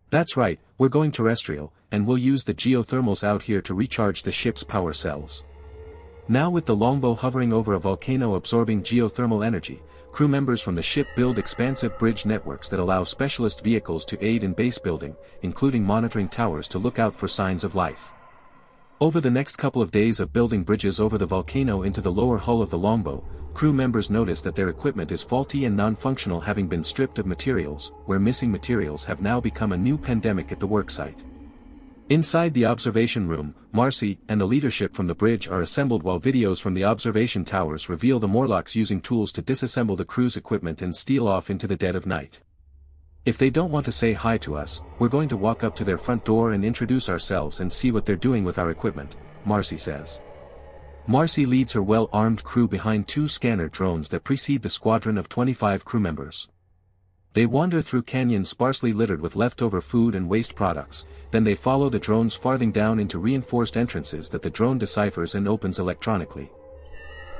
That's right, we're going terrestrial, and we'll use the geothermals out here to recharge the ship's power cells. Now with the longbow hovering over a volcano absorbing geothermal energy, crew members from the ship build expansive bridge networks that allow specialist vehicles to aid in base building, including monitoring towers to look out for signs of life. Over the next couple of days of building bridges over the volcano into the lower hull of the longbow, crew members notice that their equipment is faulty and non-functional, having been stripped of materials, where missing materials have now become a new pandemic at the worksite. Inside the observation room, Marcy and the leadership from the bridge are assembled while videos from the observation towers reveal the Morlocks using tools to disassemble the crew's equipment and steal off into the dead of night. If they don't want to say hi to us, we're going to walk up to their front door and introduce ourselves and see what they're doing with our equipment, Marcy says. Marcy leads her well-armed crew behind 2 scanner drones that precede the squadron of 25 crew members. They wander through canyons sparsely littered with leftover food and waste products, then they follow the drones farthing down into reinforced entrances that the drone deciphers and opens electronically.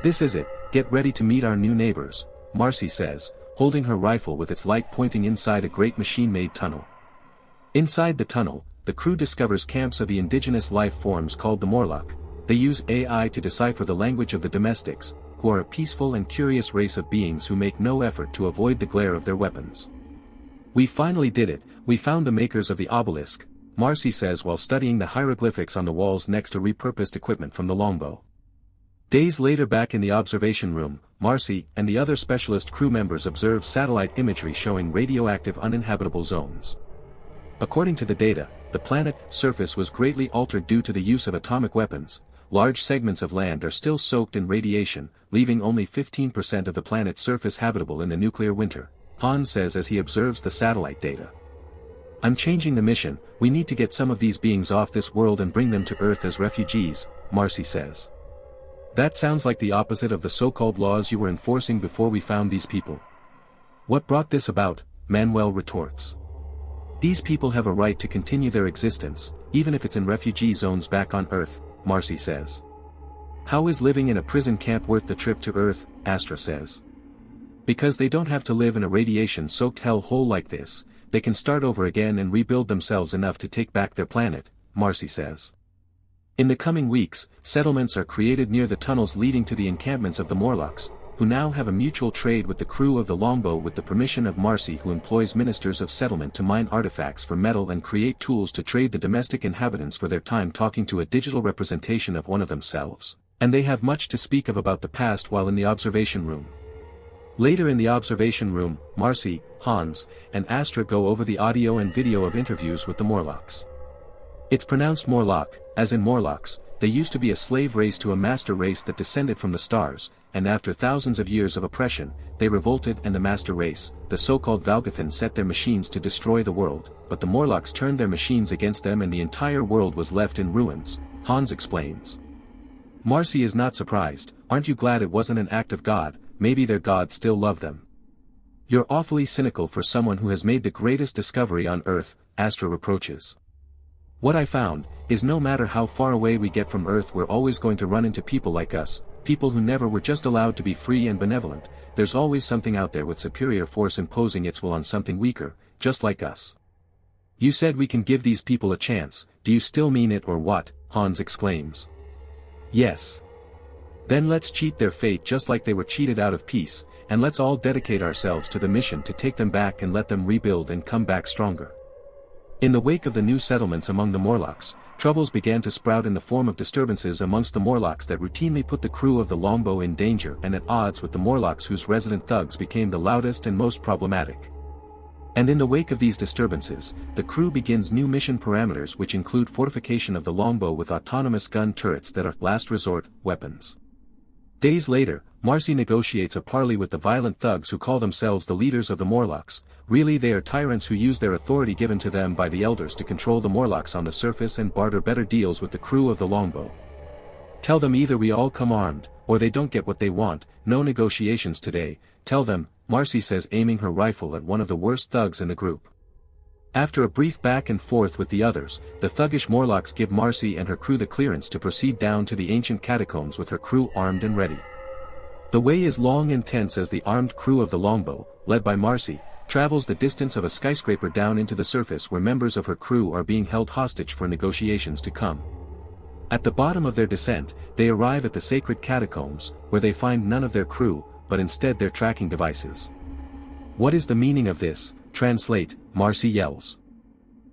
This is it, get ready to meet our new neighbors, Marcy says, holding her rifle with its light pointing inside a great machine-made tunnel. Inside the tunnel, the crew discovers camps of the indigenous life forms called the Morlock. They use AI to decipher the language of the domestics, who are a peaceful and curious race of beings who make no effort to avoid the glare of their weapons. We finally did it, we found the makers of the obelisk, Marcy says while studying the hieroglyphics on the walls next to repurposed equipment from the longbow. Days later back in the observation room, Marcy and the other specialist crew members observe satellite imagery showing radioactive uninhabitable zones. According to the data, the planet's surface was greatly altered due to the use of atomic weapons. Large segments of land are still soaked in radiation, leaving only 15% of the planet's surface habitable in the nuclear winter, Hans says as he observes the satellite data. I'm changing the mission, we need to get some of these beings off this world and bring them to Earth as refugees, Marcy says. That sounds like the opposite of the so-called laws you were enforcing before we found these people. What brought this about? Manuel retorts. These people have a right to continue their existence, even if it's in refugee zones back on Earth, Marcy says. How is living in a prison camp worth the trip to Earth? Astra says. Because they don't have to live in a radiation-soaked hellhole like this, they can start over again and rebuild themselves enough to take back their planet, Marcy says. In the coming weeks, settlements are created near the tunnels leading to the encampments of the Morlocks, who now have a mutual trade with the crew of the longbow with the permission of Marcy, who employs ministers of settlement to mine artifacts for metal and create tools to trade the domestic inhabitants for their time talking to a digital representation of one of themselves, and they have much to speak of about the past while in the observation room. Later in the observation room, Marcy, Hans, and Astra go over the audio and video of interviews with the Morlocks. It's pronounced Morlock, as in Morlocks. They used to be a slave race to a master race that descended from the stars, and after thousands of years of oppression, they revolted and the master race, the so-called Valgathan, set their machines to destroy the world, but the Morlocks turned their machines against them and the entire world was left in ruins, Hans explains. Marcy is not surprised. Aren't you glad it wasn't an act of God? Maybe their God still loved them. You're awfully cynical for someone who has made the greatest discovery on Earth, Astra reproaches. What I found, is no matter how far away we get from Earth we're always going to run into people like us, people who never were just allowed to be free and benevolent. There's always something out there with superior force imposing its will on something weaker, just like us. You said we can give these people a chance, do you still mean it or what? Hans exclaims. Yes. Then let's cheat their fate just like they were cheated out of peace, and let's all dedicate ourselves to the mission to take them back and let them rebuild and come back stronger. In the wake of the new settlements among the Morlocks, troubles began to sprout in the form of disturbances amongst the Morlocks that routinely put the crew of the longbow in danger and at odds with the Morlocks, whose resident thugs became the loudest and most problematic. And in the wake of these disturbances, the crew begins new mission parameters which include fortification of the longbow with autonomous gun turrets that are last resort weapons. Days later, Marcy negotiates a parley with the violent thugs who call themselves the leaders of the Morlocks. Really, they are tyrants who use their authority given to them by the elders to control the Morlocks on the surface and barter better deals with the crew of the longbow. Tell them either we all come armed, or they don't get what they want. No negotiations today, tell them, Marcy says, aiming her rifle at one of the worst thugs in the group. After a brief back and forth with the others, the thuggish Morlocks give Marcy and her crew the clearance to proceed down to the ancient catacombs with her crew armed and ready. The way is long and tense as the armed crew of the longbow, led by Marcy, travels the distance of a skyscraper down into the surface where members of her crew are being held hostage for negotiations to come. At the bottom of their descent, they arrive at the sacred catacombs, where they find none of their crew, but instead their tracking devices. "What is the meaning of this?" Translate, Marcy yells.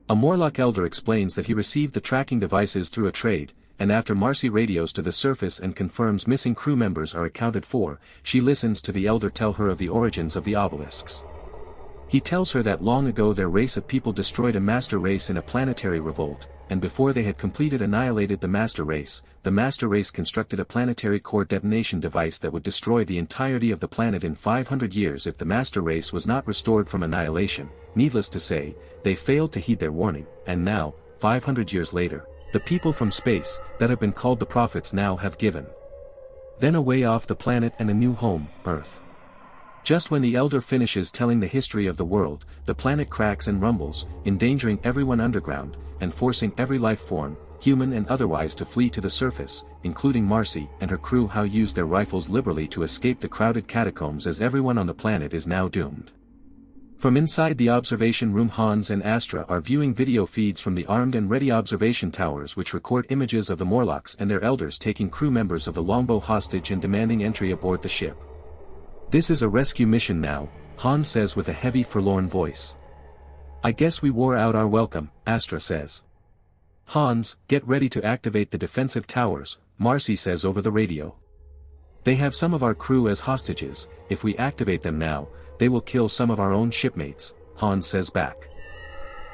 A Morlock elder explains that he received the tracking devices through a trade, and after Marcy radios to the surface and confirms missing crew members are accounted for, she listens to the elder tell her of the origins of the obelisks. He tells her that long ago their race of people destroyed a master race in a planetary revolt, and before they had completed annihilated the master race constructed a planetary core detonation device that would destroy the entirety of the planet in 500 years if the master race was not restored from annihilation. Needless to say, they failed to heed their warning, and now, 500 years later, the people from space, that have been called the prophets now have given then away off the planet and a new home, Earth. Just when the elder finishes telling the history of the world, the planet cracks and rumbles, endangering everyone underground, and forcing every life form, human and otherwise, to flee to the surface, including Marcy and her crew, who use their rifles liberally to escape the crowded catacombs, as everyone on the planet is now doomed. From inside the observation room, Hans and Astra are viewing video feeds from the armed and ready observation towers, which record images of the Morlocks and their elders taking crew members of the Longbow hostage and demanding entry aboard the ship. "This is a rescue mission now," Hans says with a heavy, forlorn voice. "I guess we wore out our welcome," Astra says. "Hans, get ready to activate the defensive towers," Marcy says over the radio. "They have some of our crew as hostages. If we activate them now, they will kill some of our own shipmates," Hans says back.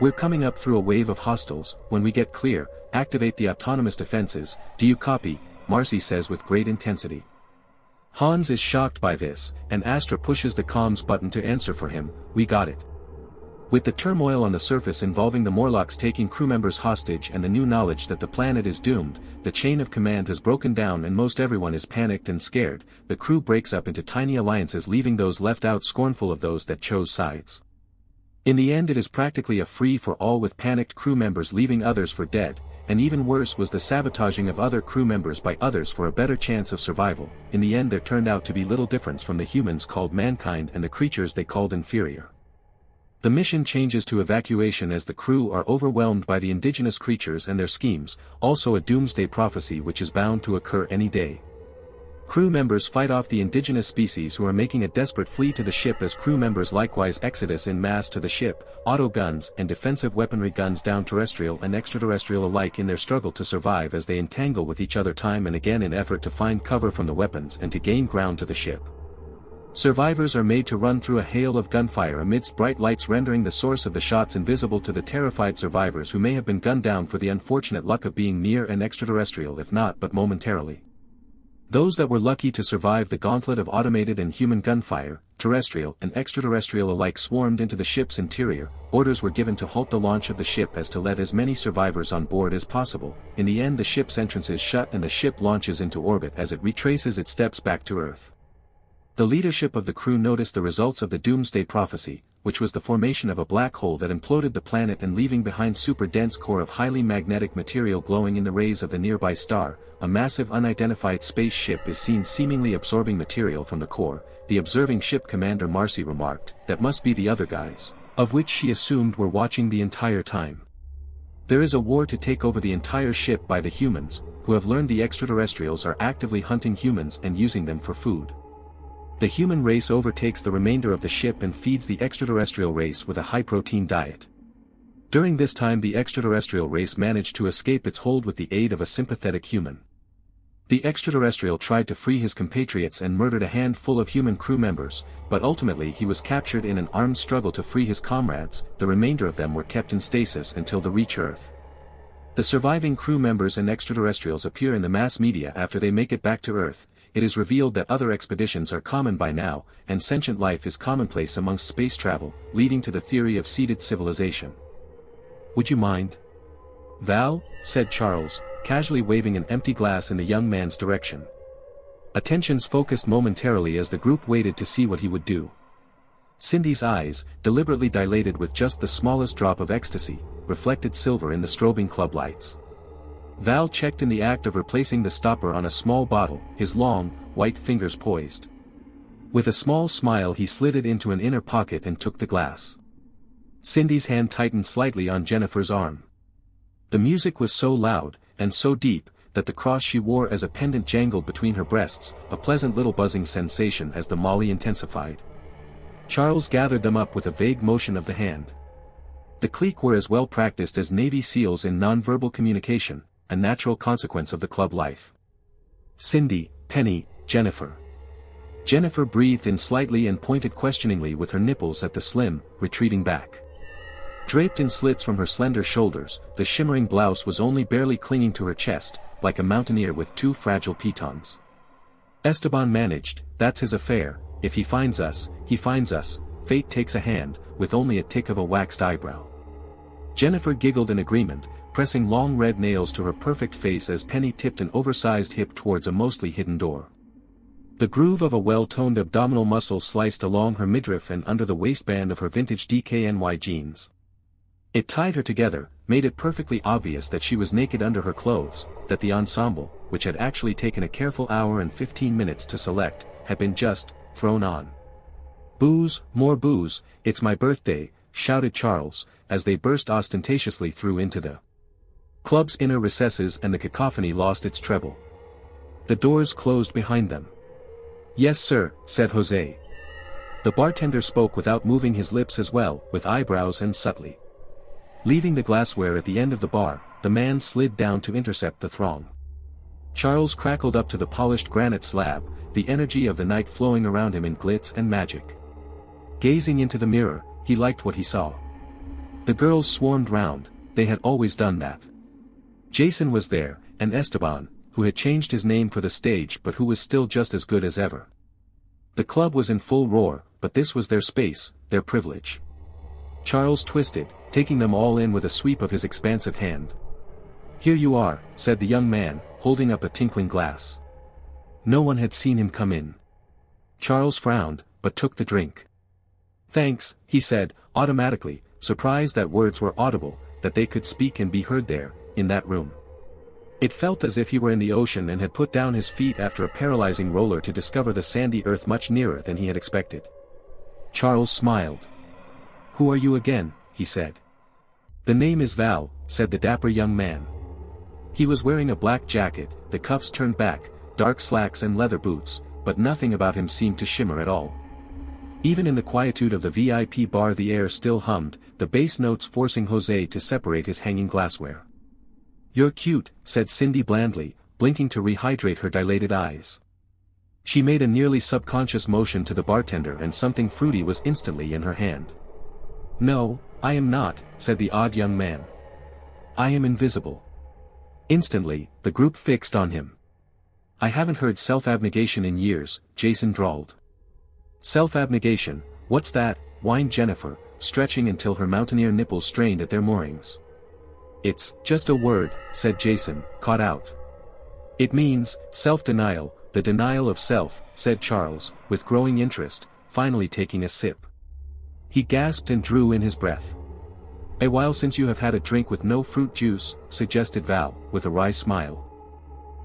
"We're coming up through a wave of hostiles. When we get clear, activate the autonomous defenses. Do you copy?" Marcy says with great intensity. Hans is shocked by this, and Astra pushes the comms button to answer for him. "We got it." With the turmoil on the surface involving the Morlocks taking crew members hostage and the new knowledge that the planet is doomed, the chain of command has broken down and most everyone is panicked and scared. The crew breaks up into tiny alliances, leaving those left out scornful of those that chose sides. In the end, it is practically a free-for-all, with panicked crew members leaving others for dead, and even worse was the sabotaging of other crew members by others for a better chance of survival. In the end, there turned out to be little difference from the humans called mankind and the creatures they called inferior. The mission changes to evacuation as the crew are overwhelmed by the indigenous creatures and their schemes, also a doomsday prophecy which is bound to occur any day. Crew members fight off the indigenous species who are making a desperate flee to the ship, as crew members likewise exodus in mass to the ship, auto guns and defensive weaponry guns down, terrestrial and extraterrestrial alike, in their struggle to survive as they entangle with each other time and again in effort to find cover from the weapons and to gain ground to the ship. Survivors are made to run through a hail of gunfire amidst bright lights, rendering the source of the shots invisible to the terrified survivors who may have been gunned down for the unfortunate luck of being near an extraterrestrial, if not but momentarily. Those that were lucky to survive the gauntlet of automated and human gunfire, terrestrial and extraterrestrial alike, swarmed into the ship's interior. Orders were given to halt the launch of the ship as to let as many survivors on board as possible. In the end, the ship's entrance is shut and the ship launches into orbit as it retraces its steps back to Earth. The leadership of the crew noticed the results of the doomsday prophecy, which was the formation of a black hole that imploded the planet and leaving behind super-dense core of highly magnetic material glowing in the rays of the nearby star. A massive unidentified spaceship is seen seemingly absorbing material from the core. The observing ship commander Marcy remarked, "That must be the other guys," of which she assumed were watching the entire time. There is a war to take over the entire ship by the humans, who have learned the extraterrestrials are actively hunting humans and using them for food. The human race overtakes the remainder of the ship and feeds the extraterrestrial race with a high-protein diet. During this time, the extraterrestrial race managed to escape its hold with the aid of a sympathetic human. The extraterrestrial tried to free his compatriots and murdered a handful of human crew members, but ultimately he was captured in an armed struggle to free his comrades. The remainder of them were kept in stasis until they reach Earth. The surviving crew members and extraterrestrials appear in the mass media after they make it back to Earth. It is revealed that other expeditions are common by now, and sentient life is commonplace amongst space travel, leading to the theory of seeded civilization. "Would you mind, Val?" said Charles, casually waving an empty glass in the young man's direction. Attentions focused momentarily as the group waited to see what he would do. Cindy's eyes, deliberately dilated with just the smallest drop of ecstasy, reflected silver in the strobing club lights. Val checked in the act of replacing the stopper on a small bottle, his long, white fingers poised. With a small smile he slid it into an inner pocket and took the glass. Cindy's hand tightened slightly on Jennifer's arm. The music was so loud, and so deep, that the cross she wore as a pendant jangled between her breasts, a pleasant little buzzing sensation as the molly intensified. Charles gathered them up with a vague motion of the hand. The clique were as well practiced as Navy SEALs in nonverbal communication, a natural consequence of the club life. Cindy, Penny, Jennifer. Jennifer breathed in slightly and pointed questioningly with her nipples at the slim, retreating back. Draped in slits from her slender shoulders, the shimmering blouse was only barely clinging to her chest, like a mountaineer with two fragile pitons. Esteban managed, "That's his affair, if he finds us, fate takes a hand, with only a tick of a waxed eyebrow." Jennifer giggled in agreement, pressing long red nails to her perfect face as Penny tipped an oversized hip towards a mostly hidden door. The groove of a well-toned abdominal muscle sliced along her midriff and under the waistband of her vintage DKNY jeans. It tied her together, made it perfectly obvious that she was naked under her clothes, that the ensemble, which had actually taken a careful hour and 15 minutes to select, had been just thrown on. "Booze, more booze, it's my birthday," shouted Charles, as they burst ostentatiously through into the club's inner recesses and the cacophony lost its treble. The doors closed behind them. "Yes sir," said Jose. The bartender spoke without moving his lips as well, with eyebrows and subtly. Leaving the glassware at the end of the bar, the man slid down to intercept the throng. Charles crackled up to the polished granite slab, the energy of the night flowing around him in glitz and magic. Gazing into the mirror, he liked what he saw. The girls swarmed round, they had always done that. Jason was there, and Esteban, who had changed his name for the stage but who was still just as good as ever. The club was in full roar, but this was their space, their privilege. Charles twisted, taking them all in with a sweep of his expansive hand. "Here you are," said the young man, holding up a tinkling glass. No one had seen him come in. Charles frowned, but took the drink. "Thanks," he said, automatically, surprised that words were audible, that they could speak and be heard there, in that room. It felt as if he were in the ocean and had put down his feet after a paralyzing roller to discover the sandy earth much nearer than he had expected. Charles smiled. "Who are you again?" he said. "The name is Val," said the dapper young man. He was wearing a black jacket, the cuffs turned back, dark slacks and leather boots, but nothing about him seemed to shimmer at all. Even in the quietude of the VIP bar the air still hummed, the bass notes forcing Jose to separate his hanging glassware. "You're cute," said Cindy blandly, blinking to rehydrate her dilated eyes. She made a nearly subconscious motion to the bartender and something fruity was instantly in her hand. "No, I am not," said the odd young man. "I am invisible." Instantly, the group fixed on him. "I haven't heard self-abnegation in years," Jason drawled. "Self-abnegation, what's that?" whined Jennifer, stretching until her mountaineer nipples strained at their moorings. "It's just a word," said Jason, caught out. "It means self-denial, the denial of self," said Charles, with growing interest, finally taking a sip. He gasped and drew in his breath. "A while since you have had a drink with no fruit juice," suggested Val, with a wry smile.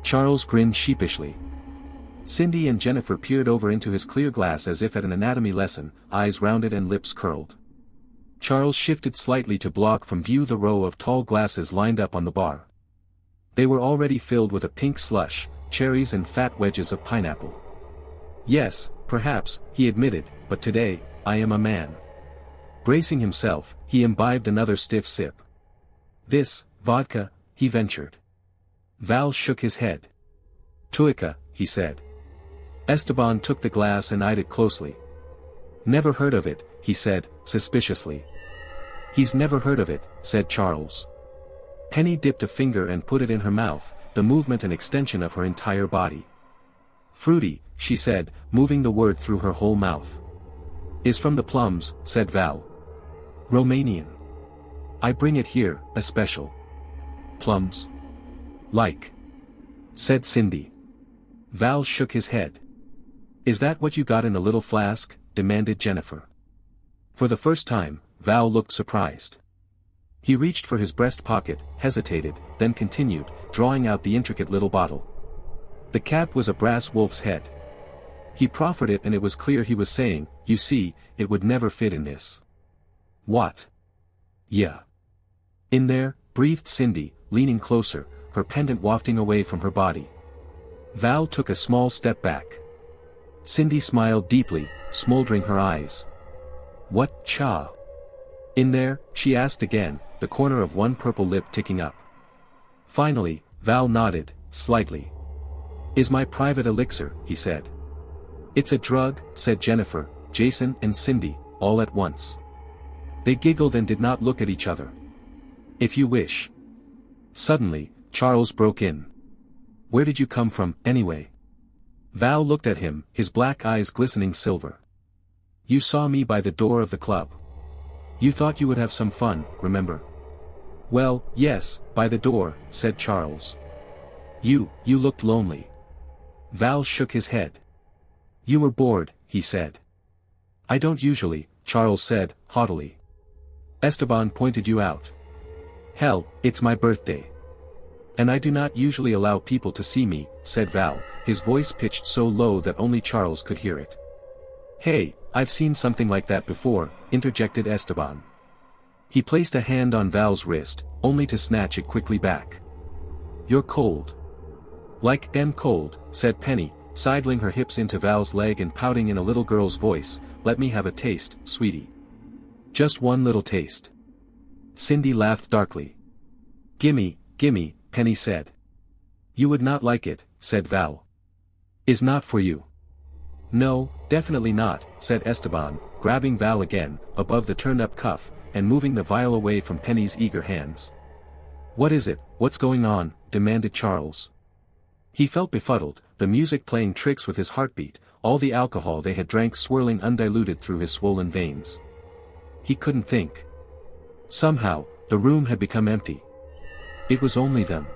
Charles grinned sheepishly. Cindy and Jennifer peered over into his clear glass as if at an anatomy lesson, eyes rounded and lips curled. Charles shifted slightly to block from view the row of tall glasses lined up on the bar. They were already filled with a pink slush, cherries and fat wedges of pineapple. "Yes, perhaps," he admitted, "but today, I am a man." Bracing himself, he imbibed another stiff sip. "This, vodka," he ventured. Val shook his head. "Tuica," he said. Esteban took the glass and eyed it closely. "Never heard of it," he said, suspiciously. "He's never heard of it," said Charles. Penny dipped a finger and put it in her mouth, the movement an extension of her entire body. "Fruity," she said, moving the word through her whole mouth. "Is from the plums," said Val. "Romanian. I bring it here, a special." "Plums? Like?" said Cindy. Val shook his head. "Is that what you got in a little flask?" demanded Jennifer. For the first time, Val looked surprised. He reached for his breast pocket, hesitated, then continued, drawing out the intricate little bottle. The cap was a brass wolf's head. He proffered it and it was clear he was saying, you see, it would never fit in this. What? Yeah. In there, breathed Cindy, leaning closer, her pendant wafting away from her body. Val took a small step back. Cindy smiled deeply, smoldering her eyes. What, cha? In there, she asked again, the corner of one purple lip ticking up. Finally, Val nodded, slightly. Is my private elixir, he said. It's a drug, said Jennifer, Jason and Cindy, all at once. They giggled and did not look at each other. If you wish. Suddenly, Charles broke in. Where did you come from, anyway? Val looked at him, his black eyes glistening silver. You saw me by the door of the club. You thought you would have some fun, remember? Well, yes, by the door, said Charles. You looked lonely. Val shook his head. You were bored, he said. I don't usually, Charles said, haughtily. Esteban pointed you out. Hell, it's my birthday. And I do not usually allow people to see me, said Val, his voice pitched so low that only Charles could hear it. Hey, I've seen something like that before, interjected Esteban. He placed a hand on Val's wrist, only to snatch it quickly back. You're cold. Like damn cold, said Penny, sidling her hips into Val's leg and pouting in a little girl's voice, let me have a taste, sweetie. Just one little taste. Cindy laughed darkly. Gimme, Penny said. You would not like it, said Val. Is not for you. No, definitely not, said Esteban, grabbing Val again, above the turned-up cuff, and moving the vial away from Penny's eager hands. What is it, what's going on, demanded Charles. He felt befuddled, the music playing tricks with his heartbeat, all the alcohol they had drank swirling undiluted through his swollen veins. He couldn't think. Somehow, the room had become empty. It was only them.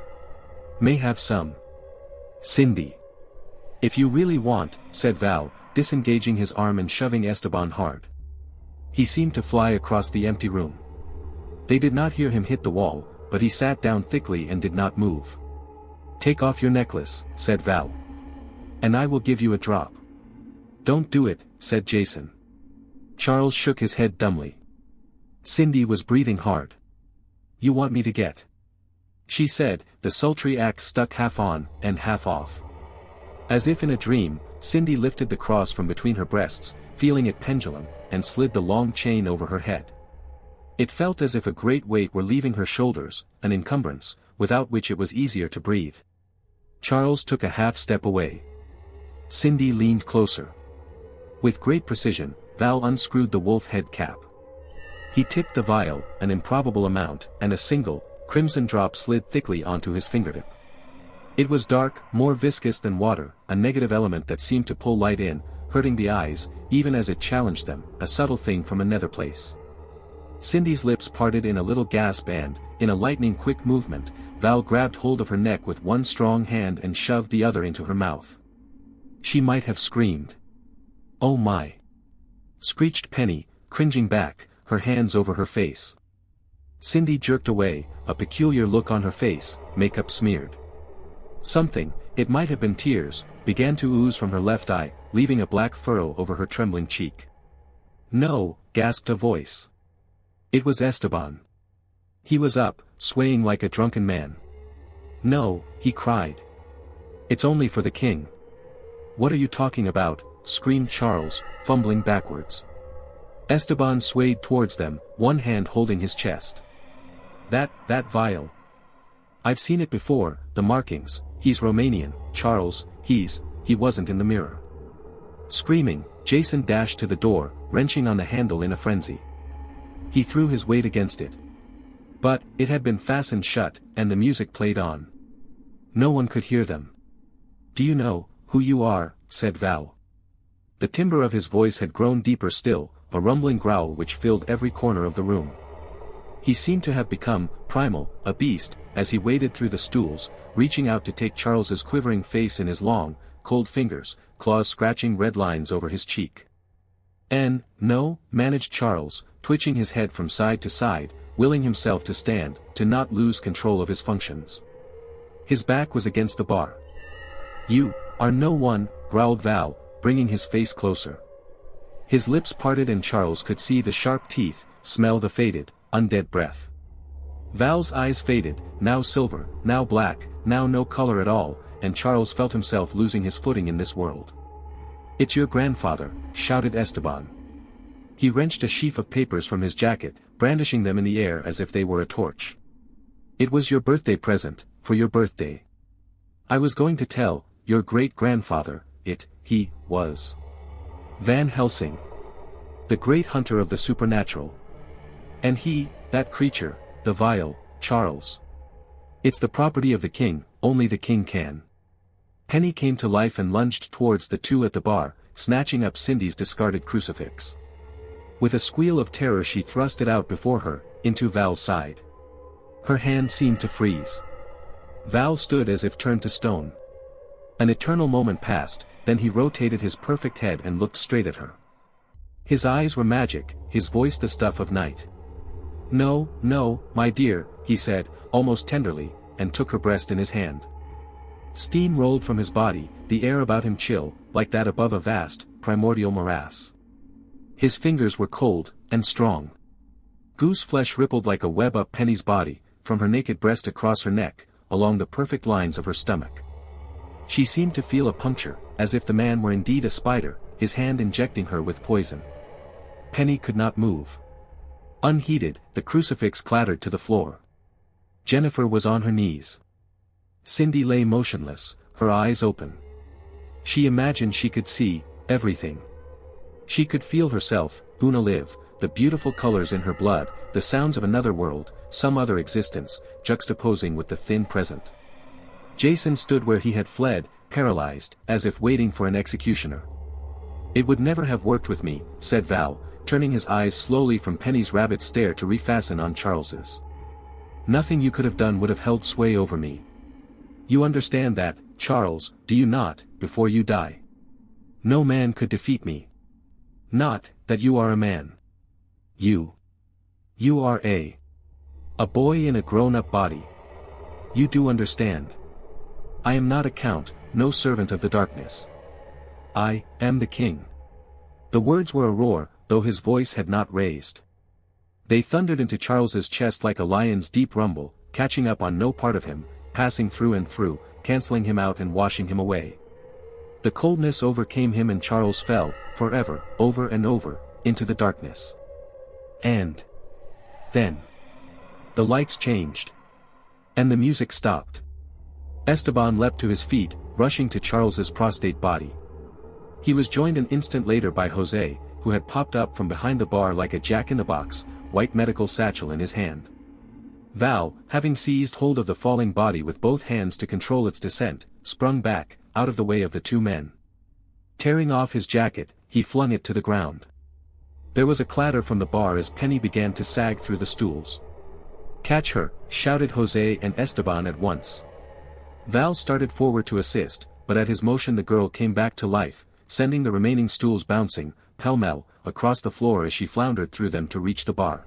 May have some. Cindy. If you really want, said Val, disengaging his arm and shoving Esteban hard. He seemed to fly across the empty room. They did not hear him hit the wall, but he sat down thickly and did not move. Take off your necklace, said Val. And I will give you a drop. Don't do it, said Jason. Charles shook his head dumbly. Cindy was breathing hard. You want me to get? She said, the sultry act stuck half on, and half off. As if in a dream, Cindy lifted the cross from between her breasts, feeling it pendulum, and slid the long chain over her head. It felt as if a great weight were leaving her shoulders, an encumbrance, without which it was easier to breathe. Charles took a half step away. Cindy leaned closer. With great precision, Val unscrewed the wolf head cap. He tipped the vial, an improbable amount, and a single, crimson drop slid thickly onto his fingertip. It was dark, more viscous than water, a negative element that seemed to pull light in, hurting the eyes, even as it challenged them, a subtle thing from another place. Cindy's lips parted in a little gasp and, in a lightning-quick movement, Val grabbed hold of her neck with one strong hand and shoved the other into her mouth. She might have screamed. Oh my! Screeched Penny, cringing back, her hands over her face. Cindy jerked away, a peculiar look on her face, makeup smeared. Something, it might have been tears, began to ooze from her left eye, leaving a black furrow over her trembling cheek. No, gasped a voice. It was Esteban. He was up, swaying like a drunken man. No, he cried. It's only for the king. What are you talking about? Screamed Charles, fumbling backwards. Esteban swayed towards them, one hand holding his chest. That vial. I've seen it before, the markings, he's Romanian, Charles, he wasn't in the mirror. Screaming, Jason dashed to the door, wrenching on the handle in a frenzy. He threw his weight against it. But, it had been fastened shut, and the music played on. No one could hear them. Do you know who you are? Said Val. The timbre of his voice had grown deeper still, a rumbling growl which filled every corner of the room. He seemed to have become, primal, a beast, as he waded through the stools, reaching out to take Charles's quivering face in his long, cold fingers, claws scratching red lines over his cheek. No, managed Charles, twitching his head from side to side, willing himself to stand, to not lose control of his functions. His back was against the bar. You are no one, growled Val, bringing his face closer. His lips parted and Charles could see the sharp teeth, smell the faded, undead breath. Val's eyes faded, now silver, now black, now no color at all, and Charles felt himself losing his footing in this world. "It's your grandfather," shouted Esteban. He wrenched a sheaf of papers from his jacket, brandishing them in the air as if they were a torch. "It was your birthday present, for your birthday. I was going to tell, your great-grandfather, he was Van Helsing. The great hunter of the supernatural. And he, that creature, the vile, Charles. It's the property of the king, only the king can." Penny came to life and lunged towards the two at the bar, snatching up Cindy's discarded crucifix. With a squeal of terror she thrust it out before her, into Val's side. Her hand seemed to freeze. Val stood as if turned to stone. An eternal moment passed, then he rotated his perfect head and looked straight at her. His eyes were magic, his voice the stuff of night. "No, no, my dear," he said, almost tenderly, and took her breast in his hand. Steam rolled from his body, the air about him chill, like that above a vast, primordial morass. His fingers were cold, and strong. Goose flesh rippled like a web up Penny's body, from her naked breast across her neck, along the perfect lines of her stomach. She seemed to feel a puncture, as if the man were indeed a spider, his hand injecting her with poison. Penny could not move. Unheeded, the crucifix clattered to the floor. Jennifer was on her knees. Cindy lay motionless, her eyes open. She imagined she could see everything. She could feel herself, Una live, the beautiful colors in her blood, the sounds of another world, some other existence, juxtaposing with the thin present. Jason stood where he had fled, paralyzed, as if waiting for an executioner. "It would never have worked with me," said Val, turning his eyes slowly from Penny's rabbit stare to refasten on Charles's. "Nothing you could have done would have held sway over me. You understand that, Charles, do you not, before you die? No man could defeat me. Not, that you are a man. You are a boy in a grown-up body. You do understand. I am not a count, no servant of the darkness. I am the king." The words were a roar, though his voice had not raised. They thundered into Charles's chest like a lion's deep rumble, catching up on no part of him, passing through and through, canceling him out and washing him away. The coldness overcame him and Charles fell, forever, over and over, into the darkness. And then the lights changed. And the music stopped. Esteban leapt to his feet, rushing to Charles's prostrate body. He was joined an instant later by Jose, who had popped up from behind the bar like a jack-in-the-box, white medical satchel in his hand. Val, having seized hold of the falling body with both hands to control its descent, sprung back, out of the way of the two men. Tearing off his jacket, he flung it to the ground. There was a clatter from the bar as Penny began to sag through the stools. "Catch her," shouted Jose and Esteban at once. Val started forward to assist, but at his motion the girl came back to life, sending the remaining stools bouncing, pell-mell, across the floor as she floundered through them to reach the bar.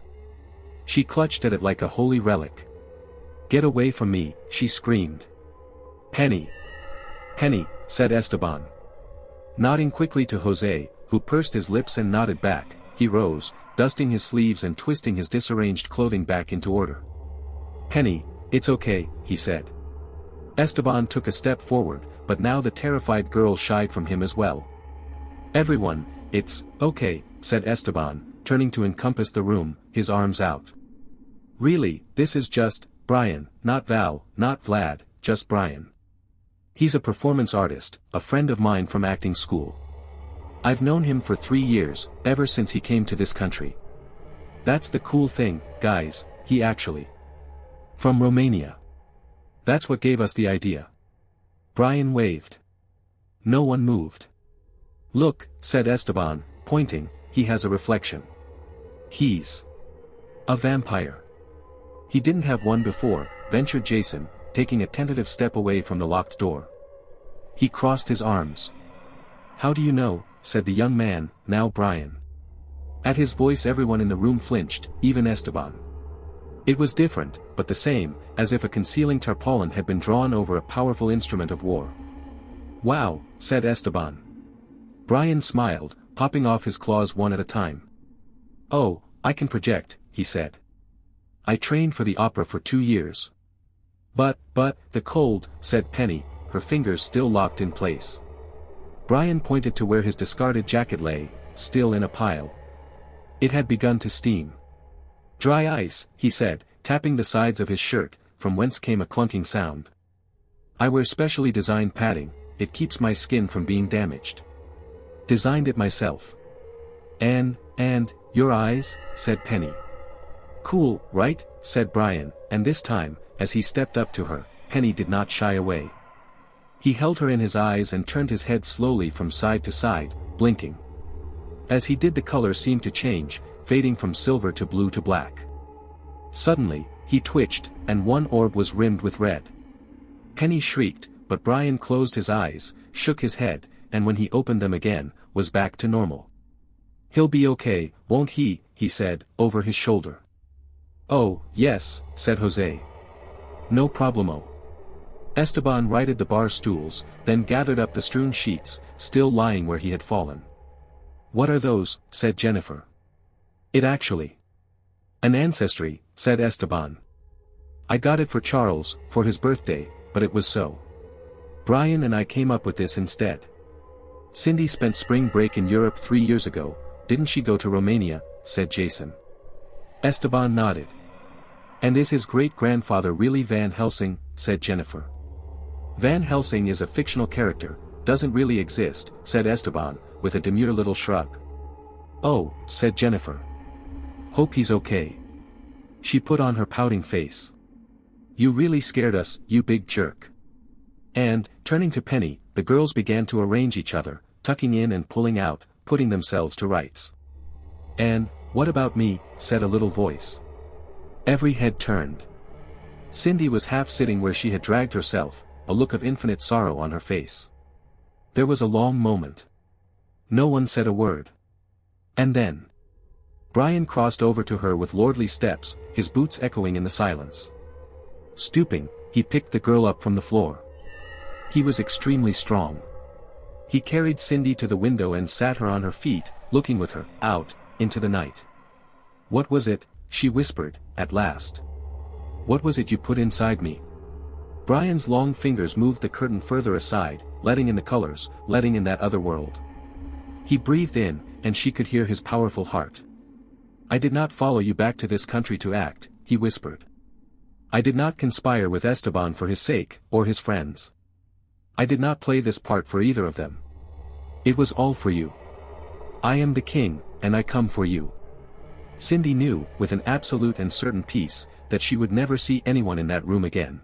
She clutched at it like a holy relic. "Get away from me," she screamed. "Penny! Penny," said Esteban. Nodding quickly to Jose, who pursed his lips and nodded back, he rose, dusting his sleeves and twisting his disarranged clothing back into order. "Penny, it's okay," he said. Esteban took a step forward, but now the terrified girl shied from him as well. "Everyone, it's okay," said Esteban, turning to encompass the room, his arms out. "Really, this is just Brian, not Val, not Vlad, just Brian. He's a performance artist, a friend of mine from acting school. I've known him for 3 years, ever since he came to this country. That's the cool thing, guys, he actually from Romania. That's what gave us the idea." Brian waved. No one moved. "Look," said Esteban, pointing, "he has a reflection. He's a vampire." "He didn't have one before," ventured Jason, taking a tentative step away from the locked door. He crossed his arms. "How do you know?" said the young man, now Brian. At his voice everyone in the room flinched, even Esteban. It was different, but the same, as if a concealing tarpaulin had been drawn over a powerful instrument of war. "Wow," said Esteban. Brian smiled, popping off his claws one at a time. "Oh, I can project," he said. "I trained for the opera for 2 years. But, the cold," said Penny, her fingers still locked in place. Brian pointed to where his discarded jacket lay, still in a pile. It had begun to steam. "Dry ice," he said, tapping the sides of his shirt, from whence came a clunking sound. "I wear specially designed padding, it keeps my skin from being damaged. Designed it myself." And, your eyes?" said Penny. "Cool, right?" said Brian, and this time, as he stepped up to her, Penny did not shy away. He held her in his eyes and turned his head slowly from side to side, blinking. As he did, the color seemed to change, fading from silver to blue to black. Suddenly, he twitched, and one orb was rimmed with red. Penny shrieked, but Brian closed his eyes, shook his head, and when he opened them again, was back to normal. "He'll be okay, won't he?" he said, over his shoulder. "Oh, yes," said Jose. "No problemo." Esteban righted the bar stools, then gathered up the strewn sheets, still lying where he had fallen. "What are those?" said Jennifer. "It actually. An ancestry," said Esteban. "I got it for Charles, for his birthday, but it was so. Brian and I came up with this instead. Cindy spent spring break in Europe 3 years ago, didn't she go to Romania?" said Jason. Esteban nodded. "And is his great-grandfather really Van Helsing?" said Jennifer. "Van Helsing is a fictional character, doesn't really exist," said Esteban, with a demure little shrug. "Oh," said Jennifer. "Hope he's okay." She put on her pouting face. "You really scared us, you big jerk." And, turning to Penny, the girls began to arrange each other, tucking in and pulling out, putting themselves to rights. "And, what about me?" said a little voice. Every head turned. Cindy was half sitting where she had dragged herself, a look of infinite sorrow on her face. There was a long moment. No one said a word. And then Brian crossed over to her with lordly steps, his boots echoing in the silence. Stooping, he picked the girl up from the floor. He was extremely strong. He carried Cindy to the window and sat her on her feet, looking with her, out, into the night. "What was it?" she whispered, at last. "What was it you put inside me?" Brian's long fingers moved the curtain further aside, letting in the colors, letting in that other world. He breathed in, and she could hear his powerful heart. "I did not follow you back to this country to act," he whispered. "I did not conspire with Esteban for his sake, or his friends. I did not play this part for either of them. It was all for you. I am the king, and I come for you." Cindy knew, with an absolute and certain peace, that she would never see anyone in that room again.